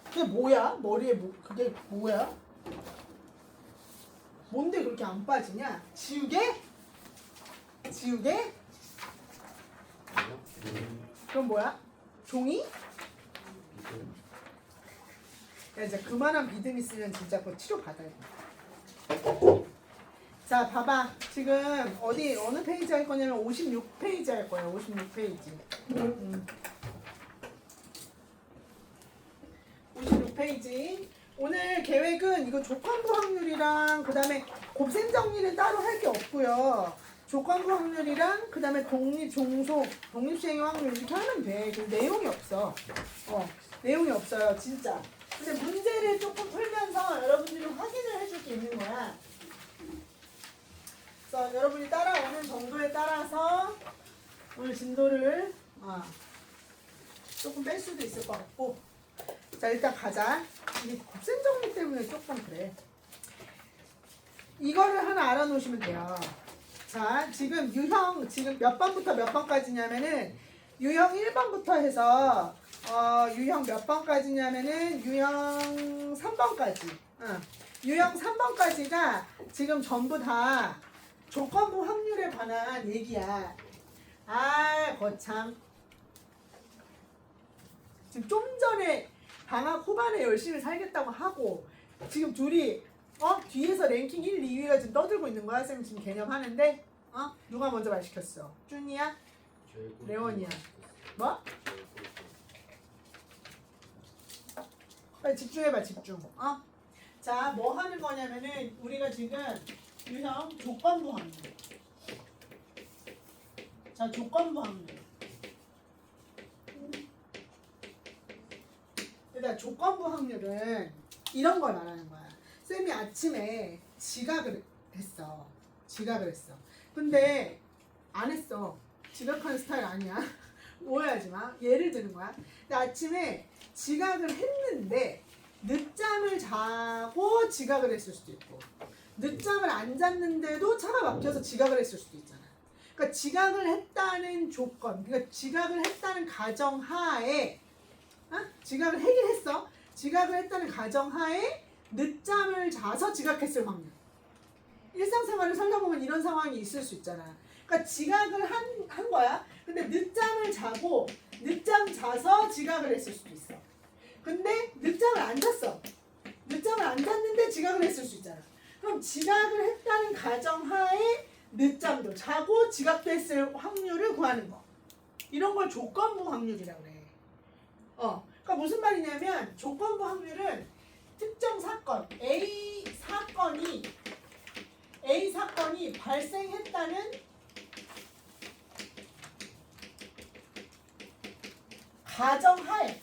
그게 뭐야? 머리에 그게 뭐야? 뭔데 그렇게 안 빠지냐? 지우개? 지우개? 그럼 뭐야? 종이? 야, 이제 그만한 믿음 있으면 진짜 그거 치료 받아야 돼. 자, 봐봐. 지금 어느 페이지 할 거냐면 56페이지 할 거야. 56페이지. 56페이지. 오늘 계획은 이거 조건부 확률이랑 그 다음에 곱셈 정리는 따로 할 게 없고요. 조건부 확률이랑 그 다음에 독립수행의 확률 이렇게 하면 돼. 그 내용이 없어. 내용이 없어요. 진짜. 근데 문제를 조금 풀면서 여러분들이 확인을 해줄 게 있는 거야. 그래서 여러분이 따라오는 정도에 따라서 오늘 진도를 조금 뺄 수도 있을 것 같고. 자, 일단 가자. 이게 곱셈 정리 때문에 조금 그래. 이거를 하나 알아놓으시면 돼요. 자, 지금 유형 지금 몇 번부터 몇 번까지냐면은 유형 1번부터 해서 유형 몇 번까지냐면은 유형 3번까지. 유형 3번까지가 지금 전부 다 조건부 확률에 관한 얘기야. 거참. 지금 좀 전에 방학 후반에 열심히 살겠다고 하고 지금 둘이 뒤에서 랭킹 1, 2위가 지금 떠들고 있는 거야. 쌤 지금 개념하는데 누가 먼저 말 시켰어? 준이야? 레원이야? 뭐? 빨리 집중해봐. 집중. 자, 뭐 하는 거냐면은 우리가 지금 유형 조건부 확률. 자, 조건부 확률. 일단 조건부 확률은 이런 걸 말하는 거야. 쌤이 아침에 지각을 했어. 근데 안 했어. 지각하는 스타일 아니야. 오해하지 마. 예를 드는 거야. 근데 아침에 지각을 했는데 늦잠을 자고 지각을 했을 수도 있고 늦잠을 안 잤는데도 차가 막혀서 지각을 했을 수도 있잖아. 그러니까 지각을 했다는 조건, 그러니까 지각을 했다는 가정하에 지각을 하긴 했어. 지각을 했다는 가정하에 늦잠을 자서 지각했을 확률. 일상생활을 살다 보면 이런 상황이 있을 수 있잖아. 그러니까 지각을 한 거야. 근데 늦잠을 자고 늦잠 자서 지각을 했을 수도 있어. 근데 늦잠을 안 잤어. 늦잠을 안 잤는데 지각을 했을 수 있잖아. 그럼 지각을 했다는 가정하에 늦잠도 자고 지각도 했을 확률을 구하는 거. 이런 걸 조건부 확률이라고 그래. 그러니까 무슨 말이냐면 조건부 확률은 특정 사건 A 사건이 발생했다는 가정하에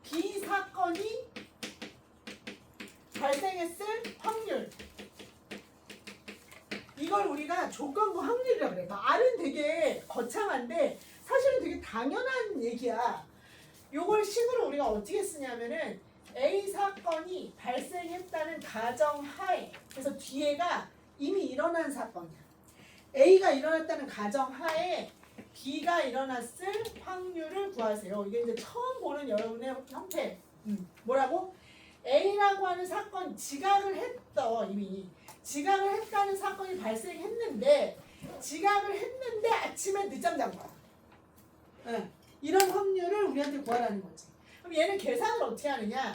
B 사건이 발생했을 확률. 이걸 우리가 조건부 확률이라고 그래. 말은 되게 거창한데 사실은 되게 당연한 얘기야. 요걸 식으로 우리가 어떻게 쓰냐면은 A 사건이 발생했다는 가정하에, 그래서 뒤에가 이미 일어난 사건이야. A가 일어났다는 가정하에 B가 일어났을 확률을 구하세요. 이게 이제 처음 보는 여러분의 형태. 뭐라고? A라고 하는 사건, 지각을 했어. 이미 지각을 했다는 사건이 발생했는데 아침에 늦잠 잔 거야. 이런 확률을 우리한테 구하라는 거지. 그럼 얘는 계산을 어떻게 하느냐?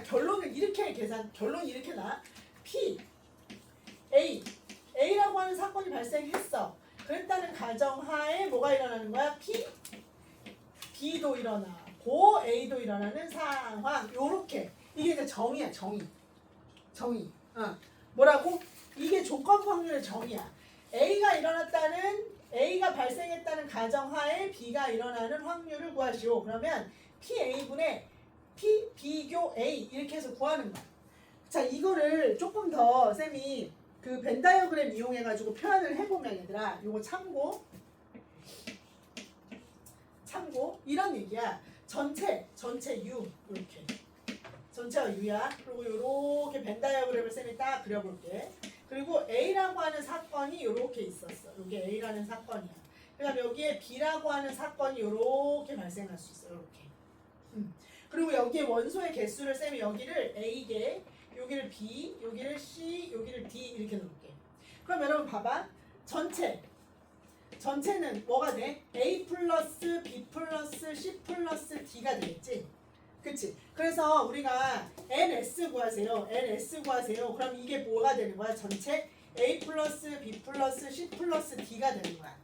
결론을 이렇게 결론이 이렇게 나. A라고 하는 사건이 발생했어. 그랬다는 가정하에 뭐가 일어나는 거야? B도 일어나고 A도 일어나는 상황. 요렇게. 이게 이제 정의야. 정의. 뭐라고? 이게 조건부 확률의 정의야. A가 발생했다는 가정하에 B가 일어나는 확률을 구하시오. 그러면 PA분의 P 비교 A 이렇게 해서 구하는 거야. 자, 이거를 조금 더 쌤이 그 벤 다이어그램 이용해가지고 표현을 해보면 얘들아, 요거 참고 이런 얘기야. 전체 U 이렇게 전체가 U야. 그리고 요렇게 벤 다이어그램을 쌤이 딱 그려볼게. 그리고 A라고 하는 사건이 이렇게 있었어. 이게 A라는 사건이야. 그다음 여기에 B라고 하는 사건이 이렇게 발생할 수 있어. 이렇게. 그리고 여기에 원소의 개수를 쌤이 여기를 A개, 여기를 B, 여기를 C, 여기를 D 이렇게 놓을게. 그럼 여러분 봐봐. 전체는 뭐가 돼? A 플러스 B 플러스 C 플러스 D가 되겠지? 그치? 그래서 우리가 NS 구하세요. NS 구하세요. 그럼 이게 뭐가 되는 거야? 전체 A 플러스 B 플러스 C 플러스 D가 되는 거야.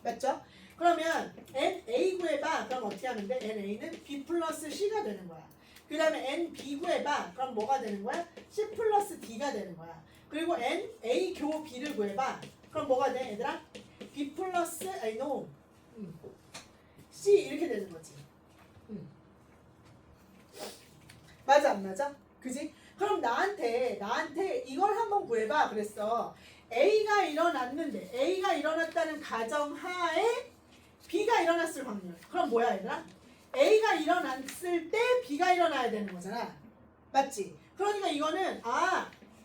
맞죠? 그러면 NA 구해봐. 그럼 어떻게 하면 돼? NA는 B 플러스 C가 되는 거야. 그 다음에 NB 구해봐. 그럼 뭐가 되는 거야? C 플러스 D가 되는 거야. 그리고 NA 교 B를 구해봐. 그럼 뭐가 돼? 얘들아? B 플러스 no C 이렇게 되는 거지. 맞아 안 맞아? 그지? 그럼 나한테 이걸 한번 구해봐 그랬어. A가 일어났다는 가정하에 B가 일어났을 확률. 그럼 뭐야 얘들아? A가 일어났을 때 B가 일어나야 되는 거잖아. 맞지? 그러니까 이거는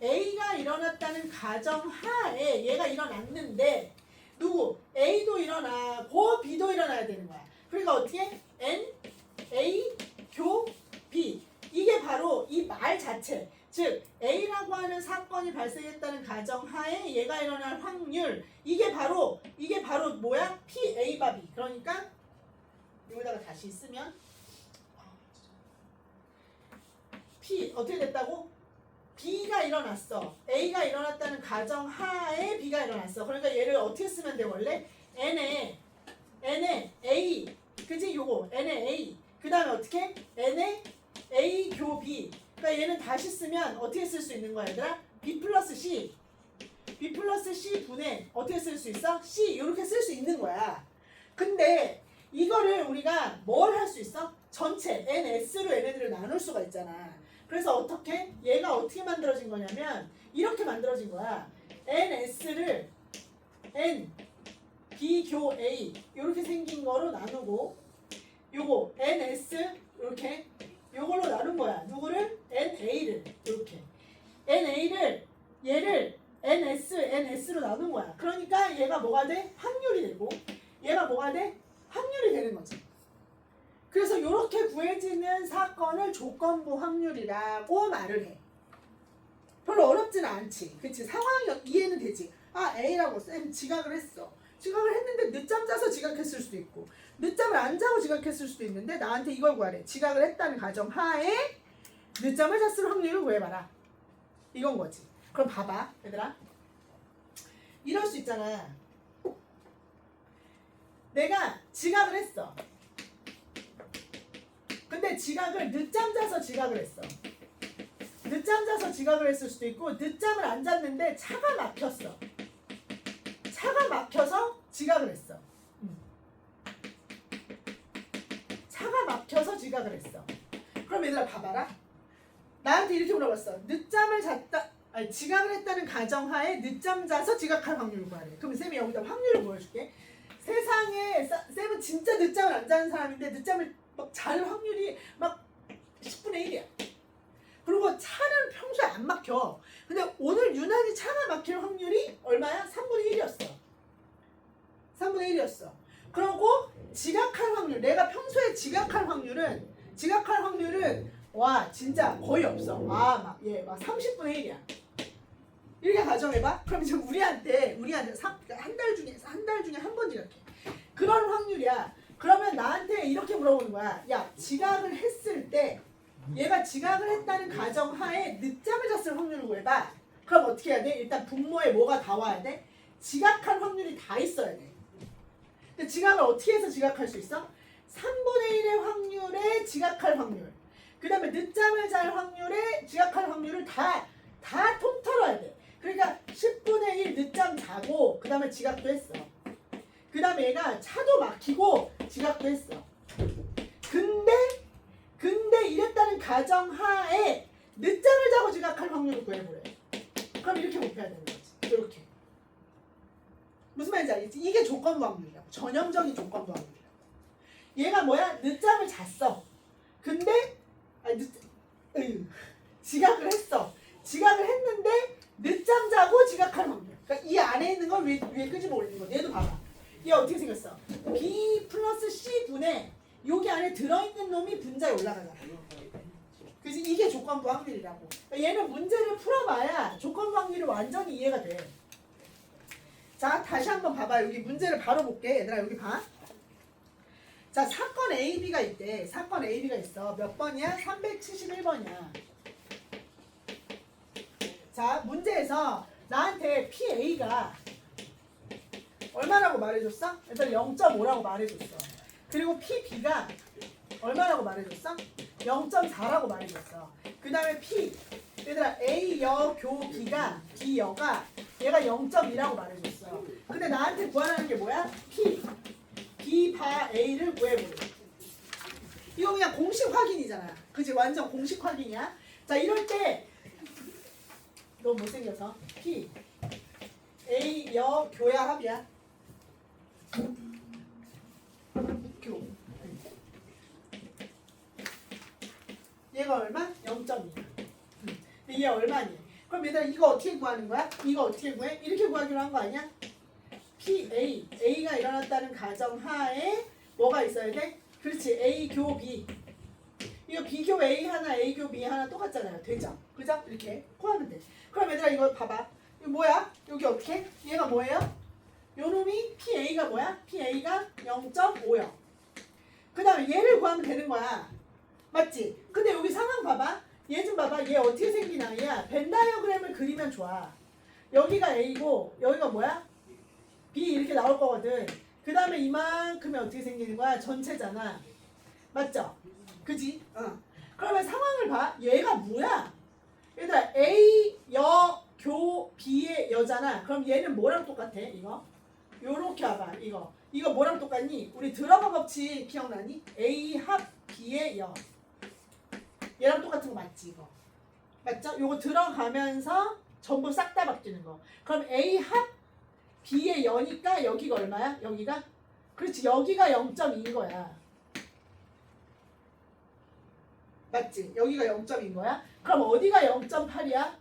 A가 일어났다는 가정하에 얘가 일어났는데 누구? A도 일어나고 B도 일어나야 되는 거야. 그러니까 어떻게? N, A, 교, B. 이게 바로 이 말 자체. 즉 A라고 하는 사건이 발생했다는 가정하에 얘가 일어날 확률. 이게 바로 뭐야? P, A, 바 B. 그러니까 여기다가 다시 쓰면 P 어떻게 됐다고? B가 일어났어. A가 일어났다는 가정하에 B가 일어났어. 그러니까 얘를 어떻게 쓰면 돼 원래? N에 A. 그치? 요거 N에 A. 그 다음에 어떻게? N에 A 교 B. 그러니까 얘는 다시 쓰면 어떻게 쓸 수 있는 거야 얘들아? B 플러스 C. B 플러스 C 분의 어떻게 쓸 수 있어? C 이렇게 쓸 수 있는 거야. 근데 이거를 우리가 뭘 할 수 있어? 전체 NS로 얘네들을 나눌 수가 있잖아. 그래서 어떻게? 얘가 어떻게 만들어진 거냐면 이렇게 만들어진 거야. NS를 N, B, 교, A 이렇게 생긴 거로 나누고 요거 NS 이렇게 요걸로 나눈 거야. 누구를? NA를 이렇게 NA를 얘를 NS로 나눈 거야. 그러니까 얘가 뭐가 돼? 확률이 되고 얘가 뭐가 돼? 확률이 되는 거지. 그래서 이렇게 구해지는 사건을 조건부 확률이라고 말을 해. 별로 어렵지는 않지. 그치? 상황이 이해는 되지. A라고 쌤 지각을 했어. 지각을 했는데 늦잠 자서 지각했을 수도 있고 늦잠을 안 자고 지각했을 수도 있는데 나한테 이걸 구하래. 지각을 했다는 가정하에 늦잠을 잤을 확률을 구해봐라. 이건 거지. 그럼 봐봐 얘들아. 이럴 수 있잖아. 내가 지각을 했어. 근데 지각을 늦잠 자서 지각을 했어. 늦잠 자서 지각을 했을 수도 있고 늦잠을 안 잤는데 차가 막혔어. 차가 막혀서 지각을 했어. 차가 막혀서 지각을 했어. 그럼 얘들아 봐봐라. 나한테 이렇게 물어봤어. 지각을 했다는 가정하에 늦잠 자서 지각할 확률을 구하래. 그럼 쌤이 여기다 확률을 보여줄게. 세상에 쌤은 진짜 늦잠을 안 자는 사람인데 늦잠을 막 잘 확률이 막 10분의 1이야. 그리고 차는 평소에 안 막혀. 근데 오늘 유난히 차가 막힐 확률이 얼마야? 3분의 1이었어. 3분의 1이었어. 그리고 지각할 확률, 내가 평소에 지각할 확률은 와 진짜 거의 없어. 막 30분의 1이야. 이렇게 가정해봐. 그럼 지금 우리한테 한 달 중에 한 번 지각해. 그런 확률이야. 그러면 나한테 이렇게 물어보는 거야. 야, 지각을 했을 때 얘가 지각을 했다는 가정하에 늦잠을 잤을 확률을 구해봐. 그럼 어떻게 해야 돼? 일단 분모에 뭐가 다 와야 돼? 지각할 확률이 다 있어야 돼. 근데 지각을 어떻게 해서 지각할 수 있어? 3분의 1의 확률에 지각할 확률. 그 다음에 늦잠을 잘 확률에 지각할 확률을 다 통틀어야 돼. 그러니까 10분의 1 늦잠 자고 그 다음에 지각도 했어. 그 다음에 얘가 차도 막히고 지각도 했어. 근데 이랬다는 가정하에 늦잠을 자고 지각할 확률을 구해보래. 그럼 이렇게 목표해야 되는 거지. 이렇게. 무슨 말인지 알겠지? 이게 조건부 확률이야. 전형적인 조건부 확률이야. 얘가 뭐야? 늦잠을 잤어. 근데 지각을 했어. 지각을 했는데 늦잠 자고 지각할 확률. 그러니까 이 안에 있는 걸 위에 끄집어 올리는 거. 얘도 봐봐. 얘 어떻게 생겼어? B 플러스 C 분의 여기 안에 들어있는 놈이 분자에 올라가잖아. 그래서 이게 조건부 확률이라고. 그러니까 얘는 문제를 풀어봐야 조건부 확률이 완전히 이해가 돼. 자, 다시 한번 봐봐. 여기 문제를 바로 볼게. 얘들아, 여기 봐. 자, 사건 AB가 있대. 사건 AB가 있어. 몇 번이야? 371번이야. 자, 문제에서 나한테 PA가 얼마라고 말해줬어? 일단 0.5라고 말해줬어. 그리고 PB가 얼마라고 말해줬어? 0.4라고 말해줬어. 그 다음에 P, 얘들아 A여 교 B가 B여가 얘가 0.2라고 말해줬어. 근데 나한테 구하라는 게 뭐야? P, B 바 A를 구해보래. 이거 그냥 공식 확인이잖아. 그치? 완전 공식 확인이야. 자, 이럴 때 너 못생겨서 P, A여 교야 합이야. 교. 얘가 얼마? 0.2. 얘 얼마니? 그럼 얘들아 이거 어떻게 구하는 거야? 이거 어떻게 구해? 이렇게 구하기로 한 거 아니야? PA, A가 일어났다는 가정하에 뭐가 있어야 돼? 그렇지, A 교 B. 이거 B교 A 하나, A교 B 하나 똑같잖아요. 되죠? 그죠? 이렇게 구하면 돼. 그럼 얘들아 이거 봐봐. 이거 뭐야? 여기 어떻게? 얘가 뭐예요? 요 놈이 PA가 뭐야? PA가 0.5요. 그 다음에 얘를 구하면 되는 거야. 맞지? 근데 여기 상황 봐봐. 얘 좀 봐봐. 얘 어떻게 생기나? 얘야 벤 다이어그램을 그리면 좋아. 여기가 A고 여기가 뭐야? B 이렇게 나올 거거든. 그 다음에 이만큼이 어떻게 생기는 거야? 전체잖아. 맞죠? 그지? 그러면 상황을 봐. 얘가 뭐야? 얘들아 A 여 교 B의 여잖아. 그럼 얘는 뭐랑 똑같아? 이거? 요렇게 와봐. 이거 뭐랑 똑같니? 우리 드러머 법칙 기억나니? A 합 B의 여. 얘랑 똑같은 거 맞지? 이거 맞죠? 요거 들어가면서 전부 싹 다 바뀌는 거. 그럼 A 합 B의 여니까 여기가 얼마야? 여기가? 그렇지, 여기가 0.2인 거야. 맞지? 여기가 0.2인 거야. 그럼 어디가 0.8이야?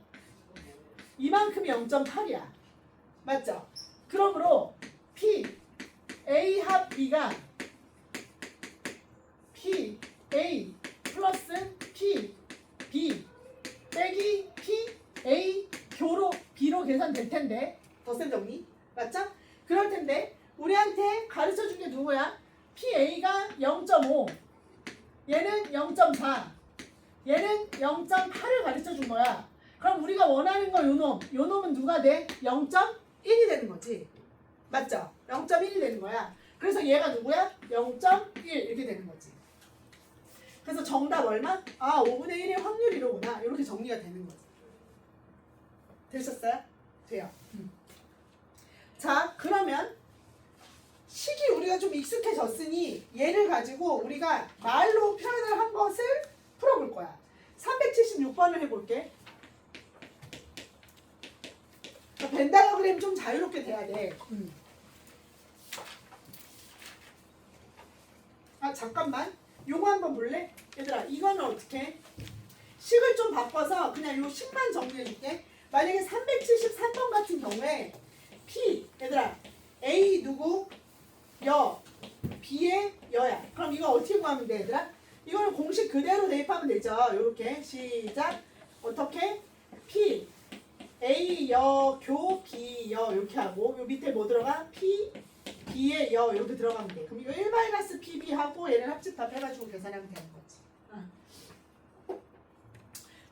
이만큼이 0.8이야. 맞죠? 그러므로 P A 합 B가 P A 플러스 P B 빼기 P A 교로 B로 계산될 텐데 덧셈 정리 맞죠? 그럴 텐데 우리한테 가르쳐 준 게 누구야? PA가 0.5 얘는 0.4 얘는 0.8을 가르쳐 준 거야. 그럼 우리가 원하는 거 요 놈은 누가 돼? 0.1이 되는 거지. 맞죠? 0.1이 되는 거야. 그래서 얘가 누구야? 0.1 이렇게 되는 거지. 그래서 정답 얼마? 아, 5분의 1의 확률이로구나. 이렇게 정리가 되는 거지. 되셨어요? 돼요. 자, 그러면 식이 우리가 좀 익숙해졌으니 얘를 가지고 우리가 말로 표현을 한 것을 풀어볼 거야. 376번을 해볼게. 벤 다이어그램 좀 자유롭게 돼야 돼. 아, 잠깐만. 요거 한번 볼래? 얘들아, 이거는 어떻게? 식을 좀 바꿔서 그냥 요 식만 정리해줄게. 만약에 373번 같은 경우에 P, 얘들아, A 누구? 여, B의 여야. 그럼 이거 어떻게 구하면 돼, 얘들아? 이거는 공식 그대로 대입하면 되죠. 요렇게 시작. 어떻게? P, A 여, 교, B 여 이렇게 하고 요 밑에 뭐 들어가? P, B의 여 이렇게 들어가면 돼. 그럼 이거 1-PB 하고 얘를 합집합 해가지고 계산하면 되는 거지.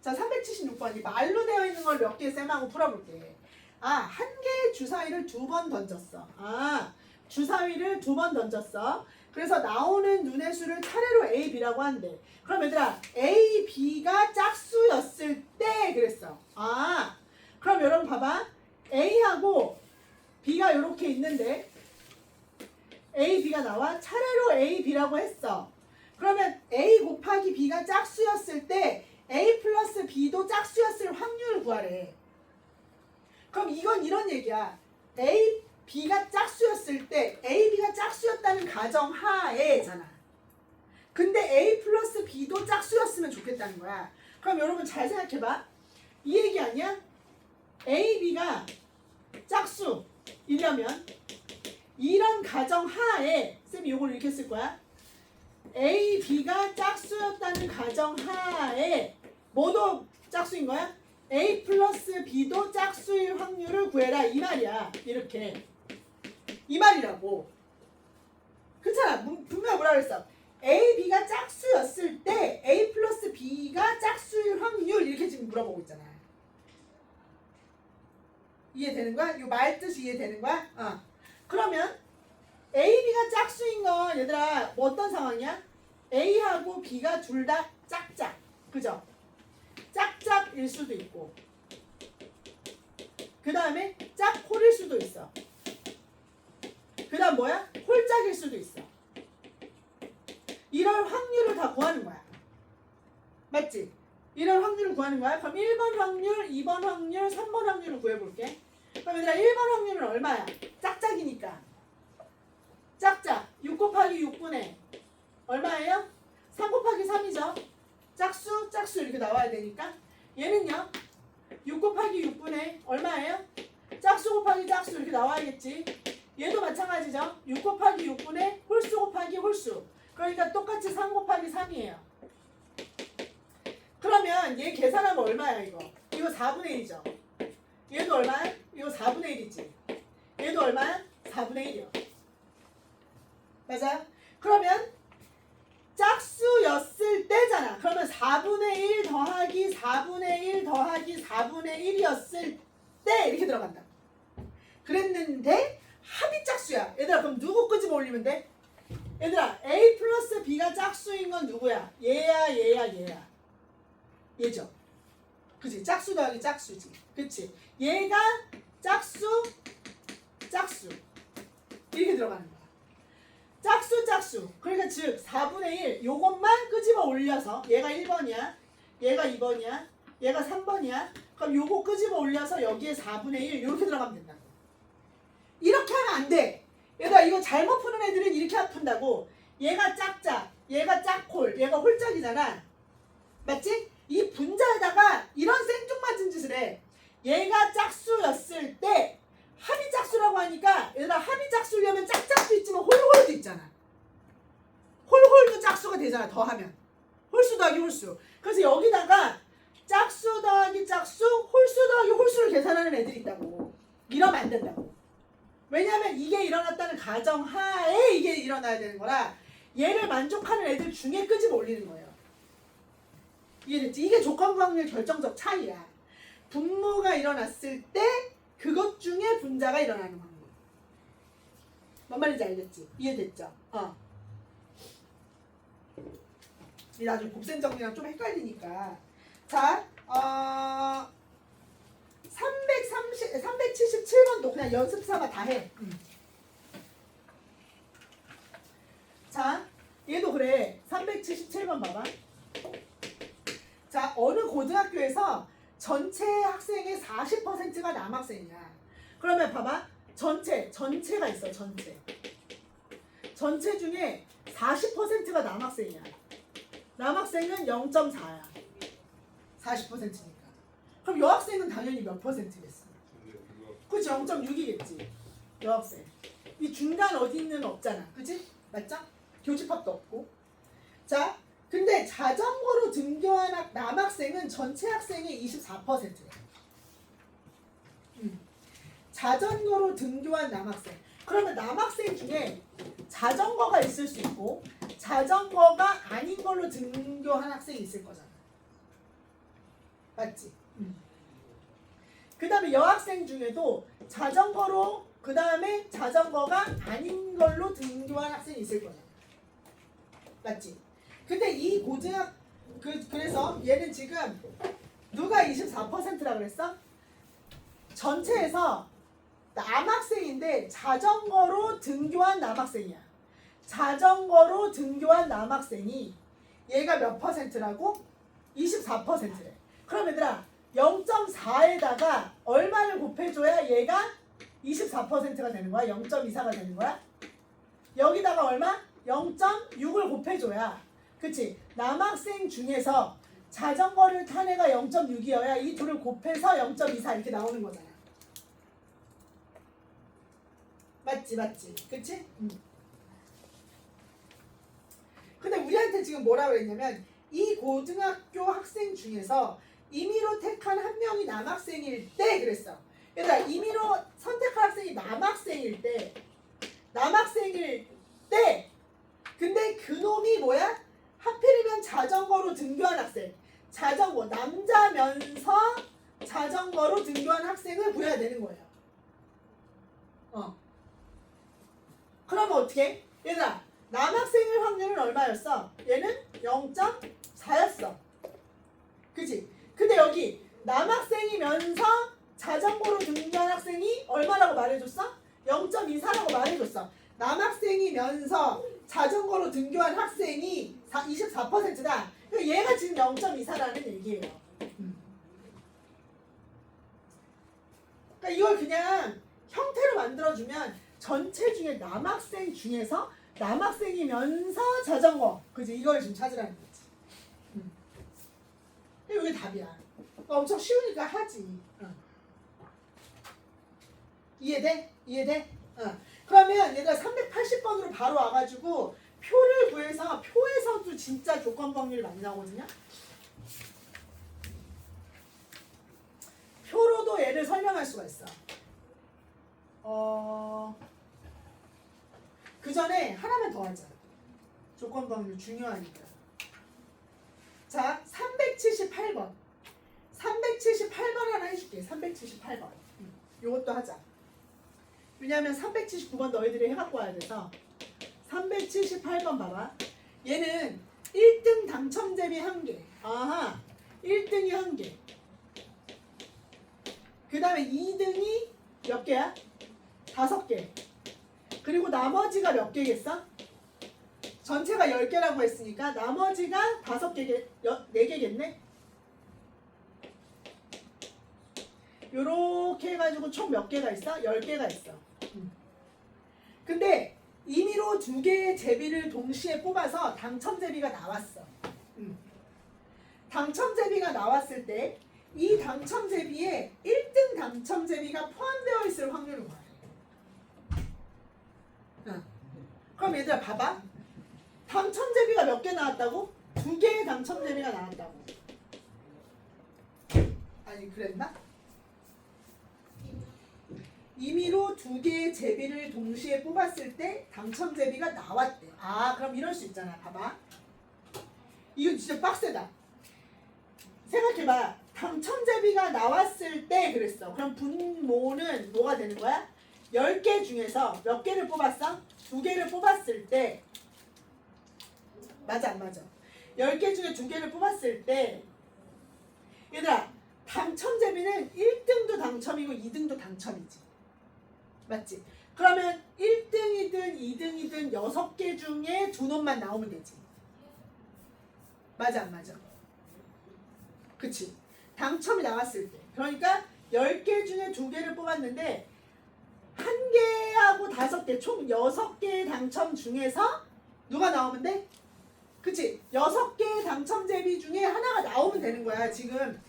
자, 376번이 말로 되어 있는 걸 몇 개 쌤하고 풀어볼게. 아, 한 개의 주사위를 2번 던졌어. 아, 주사위를 2번 던졌어. 그래서 나오는 눈의 수를 차례로 A, B라고 한대. 그럼 얘들아, A, B가 짝수였을 때 그랬어. 아, 그럼 여러분 봐봐. A하고 B가 이렇게 있는데 A, B가 나와. 차례로 A, B라고 했어. 그러면 A 곱하기 B가 짝수였을 때 A 플러스 B도 짝수였을 확률을 구하래. 그럼 이건 이런 얘기야. A, B가 짝수였을 때 A, B가 짝수였다는 가정하에잖아. 근데 A 플러스 B도 짝수였으면 좋겠다는 거야. 그럼 여러분 잘 생각해봐. 이 얘기 아니야? A, B가 짝수이려면 이런 가정 하에 쌤이 요걸 이렇게 쓸 거야. A, B가 짝수였다는 가정 하에 뭐도 짝수인 거야? A 플러스 B도 짝수일 확률을 구해라 이 말이야. 이렇게 이 말이라고. 그렇잖아. 분명히 뭐라 그랬어? A, B가 짝수였을 때 A 플러스 B가 짝수일 확률 이렇게 지금 물어보고 있잖아. 이해되는 거야? 이 말 뜻이 이해되는 거야? 그러면 A, B가 짝수인 건 얘들아 뭐 어떤 상황이야? A하고 B가 둘 다 짝짝. 그죠? 짝짝일 수도 있고 그 다음에 짝홀일 수도 있어. 그 다음 뭐야? 홀짝일 수도 있어. 이럴 확률을 다 구하는 거야. 맞지? 이럴 확률을 구하는 거야. 그럼 1번 확률, 2번 확률, 3번 확률을 구해볼게. 그럼 얘들아 1번 확률은 얼마야? 짝짝이니까 짝짝 6 곱하기 6분의 얼마예요? 3 곱하기 3이죠. 짝수, 짝수 이렇게 나와야 되니까 얘는요 6 곱하기 6분의 얼마예요? 짝수 곱하기 짝수 이렇게 나와야겠지. 얘도 마찬가지죠. 6 곱하기 6분의 홀수 곱하기 홀수. 그러니까 똑같이 3 곱하기 3이에요. 그러면 얘 계산하면 얼마야 이거? 이거 4분의 1이죠. 얘도 얼마야? 이거 4분의 1이지. 얘도 얼마야? 4분의 1이요. 맞아요? 그러면 짝수였을 때잖아. 그러면 4분의 1 더하기 4분의 1 더하기 4분의 1이었을 때 이렇게 들어간다. 그랬는데 합이 짝수야. 얘들아 그럼 누구 끄집어 올리면 돼? 얘들아 A 플러스 B가 짝수인 건 누구야? 얘야 얘야 얘야. 얘죠. 그치? 짝수 더하기 짝수지. 그치? 얘가 짝수 짝수 이렇게 들어가는 거야. 짝수 짝수. 그러니까 즉 4분의 1 요것만 끄집어 올려서 얘가 1번이야. 얘가 2번이야. 얘가 3번이야. 그럼 요거 끄집어 올려서 여기에 4분의 1 이렇게 들어가면 된다고. 이렇게 하면 안 돼. 얘들아 이거 잘못 푸는 애들은 이렇게 푼다고. 얘가 짝짝, 얘가 짝홀, 얘가 홀짝이잖아. 맞지? 이 분자에다가 이런 생뚱맞은 짓을 해. 얘가 짝수였을 때 합이 짝수라고 하니까 얘들아 합이 짝수려면 짝짝도 있지만 홀홀도 있잖아. 홀홀도 짝수가 되잖아. 더하면 홀수 더하기 홀수. 그래서 여기다가 짝수 더하기 짝수, 홀수 더하기 홀수를 계산하는 애들이 있다고. 이러면 안 된다고. 왜냐하면 이게 일어났다는 가정하에 이게 일어나야 되는 거라 얘를 만족하는 애들 중에 끄집어 올리는 거예요. 이해됐지? 이게 조건부 확률 결정적 차이야. 분모가 일어났을 때 그것 중에 분자가 일어나는 확률. 뭔 말인지 알겠지? 이해됐죠? 이 나중에 곱셈 정리랑 좀 헷갈리니까. 자, 377번도 그냥 연습 삼아 다 해. 자, 얘도 그래. 377번 봐봐. 자, 어느 고등학교에서 전체 학생의 40%가 남학생이야. 그러면 봐봐. 전체가 있어. 전체 중에 40%가 남학생이야. 남학생은 0.4야. 40%니까. 그럼 여학생은 당연히 몇 %겠어? 그치? 0.6이겠지. 여학생. 이 중간 어디 있는 없잖아. 그치? 맞죠? 교집합도 없고. 자, 근데 자전거로 등교한 남학생은 전체 학생의 24%야. 자전거로 등교한 남학생. 그러면 남학생 중에 자전거가 있을 수 있고 자전거가 아닌 걸로 등교한 학생이 있을 거잖아. 맞지? 그 다음에 여학생 중에도 자전거로 그 다음에 자전거가 아닌 걸로 등교한 학생이 있을 거잖아. 맞지? 근데 이 고등학 그래서 얘는 지금 누가 24%라 그랬어? 전체에서 남학생인데 자전거로 등교한 남학생이야. 자전거로 등교한 남학생이 얘가 몇 %라고? 24%래. 그럼 얘들아 0.4에다가 얼마를 곱해줘야 얘가 24%가 되는 거야? 0.24가 되는 거야? 여기다가 얼마? 0.6을 곱해줘야. 그치? 남학생 중에서 자전거를 탄 애가 0.6이어야 이 둘을 곱해서 0.24 이렇게 나오는 거잖아. 맞지 맞지 그치? 근데 우리한테 지금 뭐라 그랬냐면 이 고등학교 학생 중에서 임의로 택한 한 명이 남학생일 때 그랬어. 얘들아 임의로 선택한 학생이 남학생일 때 근데 그놈이 뭐야? 하필이면 자전거로 등교한 학생 자전거 남자면서 자전거로 등교한 학생을 보여야 되는 거예요. 그러면 어떻게? 얘들아 남학생일 확률은 얼마였어? 얘는 0.4였어. 그치? 근데 여기 남학생이면서 자전거로 등교한 학생이 얼마라고 말해줬어? 0.24라고 말해줬어. 남학생이면서 자전거로 등교한 학생이 24%다. 얘가 지금 0.24라는 얘기예요. 그러니까 이걸 그냥 형태로 만들어주면 전체 중에 남학생 중에서 남학생이면서 자전거 그지? 이걸 지금 찾으라는 거지. 이게 답이야. 엄청 쉬우니까 하지. 이해돼? 이해돼? 그러면 얘들아 380번으로 바로 와가지고 표를 구해서 표에서도 진짜 조건 확률이 많이 나오거든요. 표로도 얘를 설명할 수가 있어. 그 전에 하나만 더 하자. 조건 확률 중요하니까. 자, 378번. 378번 하나 해줄게. 378번. 요것도 하자. 왜냐하면 379번 너희들이 해갖고 와야 돼서 378번 봐봐. 얘는 1등 당첨 대비 1개. 아하. 1등이 1개. 그 다음에 2등이 몇 개야? 5개. 그리고 나머지가 몇 개겠어? 전체가 10개라고 했으니까 나머지가 5개, 4개겠네? 요렇게 해가지고 총 몇 개가 있어? 10개가 있어. 근데 임의로 2개의 제비를 동시에 뽑아서 당첨 제비가 나왔어. 당첨 제비가 나왔을 때 이 당첨 제비에 1등 당첨 제비가 포함되어 있을 확률은 뭐야? 그럼 얘들아 봐봐. 당첨 제비가 몇 개 나왔다고? 2개의 당첨 제비가 나왔다고. 아니 그랬나? 임의로 2개의 제비를 동시에 뽑았을 때 당첨 제비가 나왔대. 아 그럼 이럴 수 있잖아. 봐봐. 이거 진짜 빡세다. 생각해봐. 당첨 제비가 나왔을 때 그랬어. 그럼 분모는 뭐가 되는 거야? 10개 중에서 몇 개를 뽑았어? 2개를 뽑았을 때 맞아 안 맞아? 10개 중에 2개를 뽑았을 때 얘들아 당첨 제비는 1등도 당첨이고 2등도 당첨이지. 맞지? 그러면 1등이든 2등이든 6개 중에 2놈만 나오면 되지. 맞아 안 맞아? 그치? 당첨이 나왔을 때 그러니까 10개 중에 2개를 뽑았는데 1개하고 5개 총 6개의 당첨 중에서 누가 나오면 돼? 그치? 6개의 당첨 제비 중에 하나가 나오면 되는 거야. 지금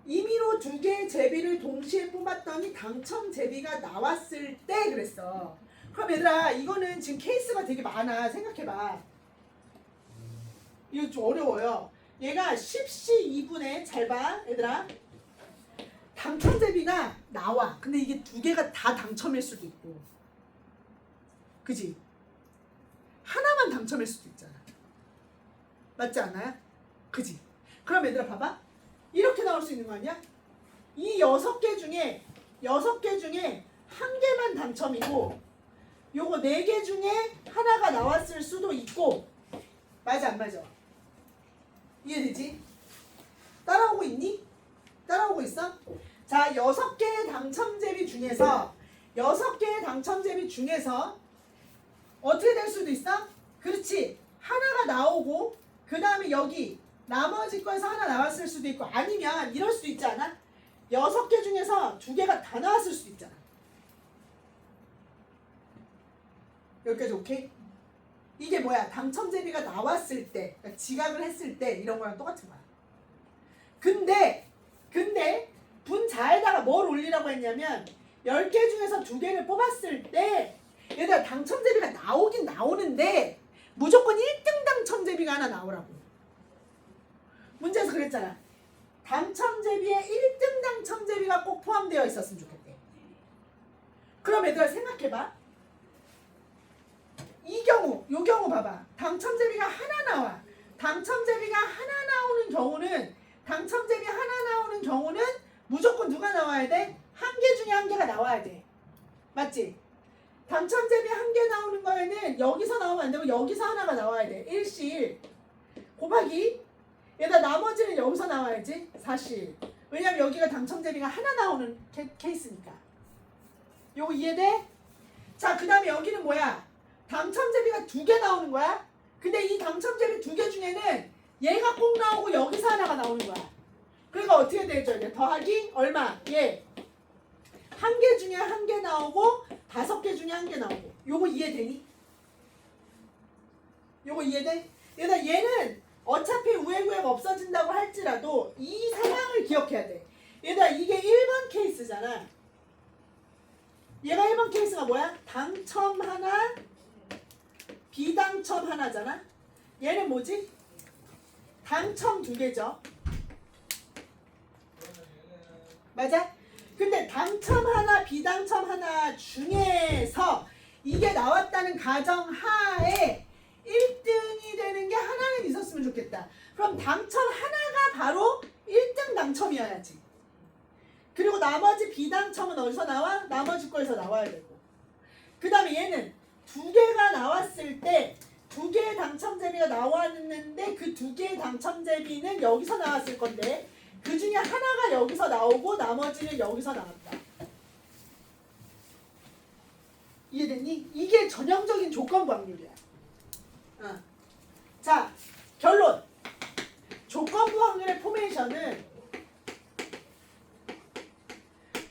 임의로 2개의 제비를 동시에 뽑았더니 당첨 제비가 나왔을 때 그랬어. 그럼 얘들아 이거는 지금 케이스가 되게 많아. 생각해봐. 이거 좀 어려워요. 얘가 10시 2분에 잘 봐 얘들아. 당첨 제비가 나와. 근데 이게 2개가 다 당첨일 수도 있고 그지? 하나만 당첨일 수도 있잖아. 맞지 않아요? 그지? 그럼 얘들아 봐봐. 이렇게 나올 수 있는 거 아니야? 이 6개 중에 1개만 당첨이고 요거 4개 중에 하나가 나왔을 수도 있고 맞아 안 맞아? 이해되지? 따라오고 있니? 따라오고 있어? 자 6개의 당첨 제비 중에서 어떻게 될 수도 있어? 그렇지. 하나가 나오고 그 다음에 여기 나머지 거에서 하나 나왔을 수도 있고 아니면 이럴 수도 있지 않아? 6개 중에서 2개가 다 나왔을 수도 있잖아. 여기까지 오케이? 이게 뭐야? 당첨 제비가 나왔을 때, 그러니까 지각을 했을 때 이런 거랑 똑같은 거야. 근데 분자에다가 뭘 올리라고 했냐면 10개 중에서 2개를 뽑았을 때 얘들아 당첨제비가 나오긴 나오는데 무조건 1등 당첨제비가 하나 나오라고. 문제에서 그랬잖아. 당첨제비에 1등 당첨제비가 꼭 포함되어 있었으면 좋겠대. 그럼 얘들아 생각해봐. 요 경우 봐봐. 당첨제비가 하나 나와. 당첨제비가 하나 나오는 경우는 무조건 누가 나와야 돼? 한 개 중에 한 개가 나와야 돼. 맞지? 당첨제비 한 개 나오는 거에는 여기서 나오면 안 되고 여기서 하나가 나와야 돼. 1시 1 곱하기 얘다 나머지는 여기서 나와야지. 4시. 왜냐면 여기가 당첨제비가 하나 나오는 케이스니까. 요거 이해돼? 자, 그 다음에 여기는 뭐야? 당첨제비가 2개 나오는 거야. 근데 이 당첨제비 2개 중에는 얘가 꼭 나오고 여기서 하나가 나오는 거야. 그러니까 어떻게 돼줘야 돼? 더하기 얼마? 얘. 한 개 중에 한 개 나오고 5개 중에 한 개 나오고. 요거 이해되니? 요거 이해돼? 얘는 어차피 우회구획 없어진다고 할지라도 이 상황을 기억해야 돼. 얘들아 이게 1번 케이스잖아. 얘가 1번 케이스가 뭐야? 당첨 하나, 비당첨 하나잖아. 얘는 뭐지? 당첨 2개죠. 맞아? 근데 당첨 하나, 비당첨 하나 중에서 이게 나왔다는 가정 하에 1등이 되는 게 하나는 있었으면 좋겠다. 그럼 당첨 하나가 바로 1등 당첨이어야지. 그리고 나머지 비당첨은 어디서 나와? 나머지 거에서 나와야 되고. 그 다음에 얘는 2개가 나왔을 때 2개의 당첨제비가 나왔는데 그 2개의 당첨제비는 여기서 나왔을 건데 그 중에 하나가 여기서 나오고 나머지는 여기서 나왔다. 이해됐니? 이게 전형적인 조건부 확률이야. 자, 결론. 조건부 확률의 포메이션은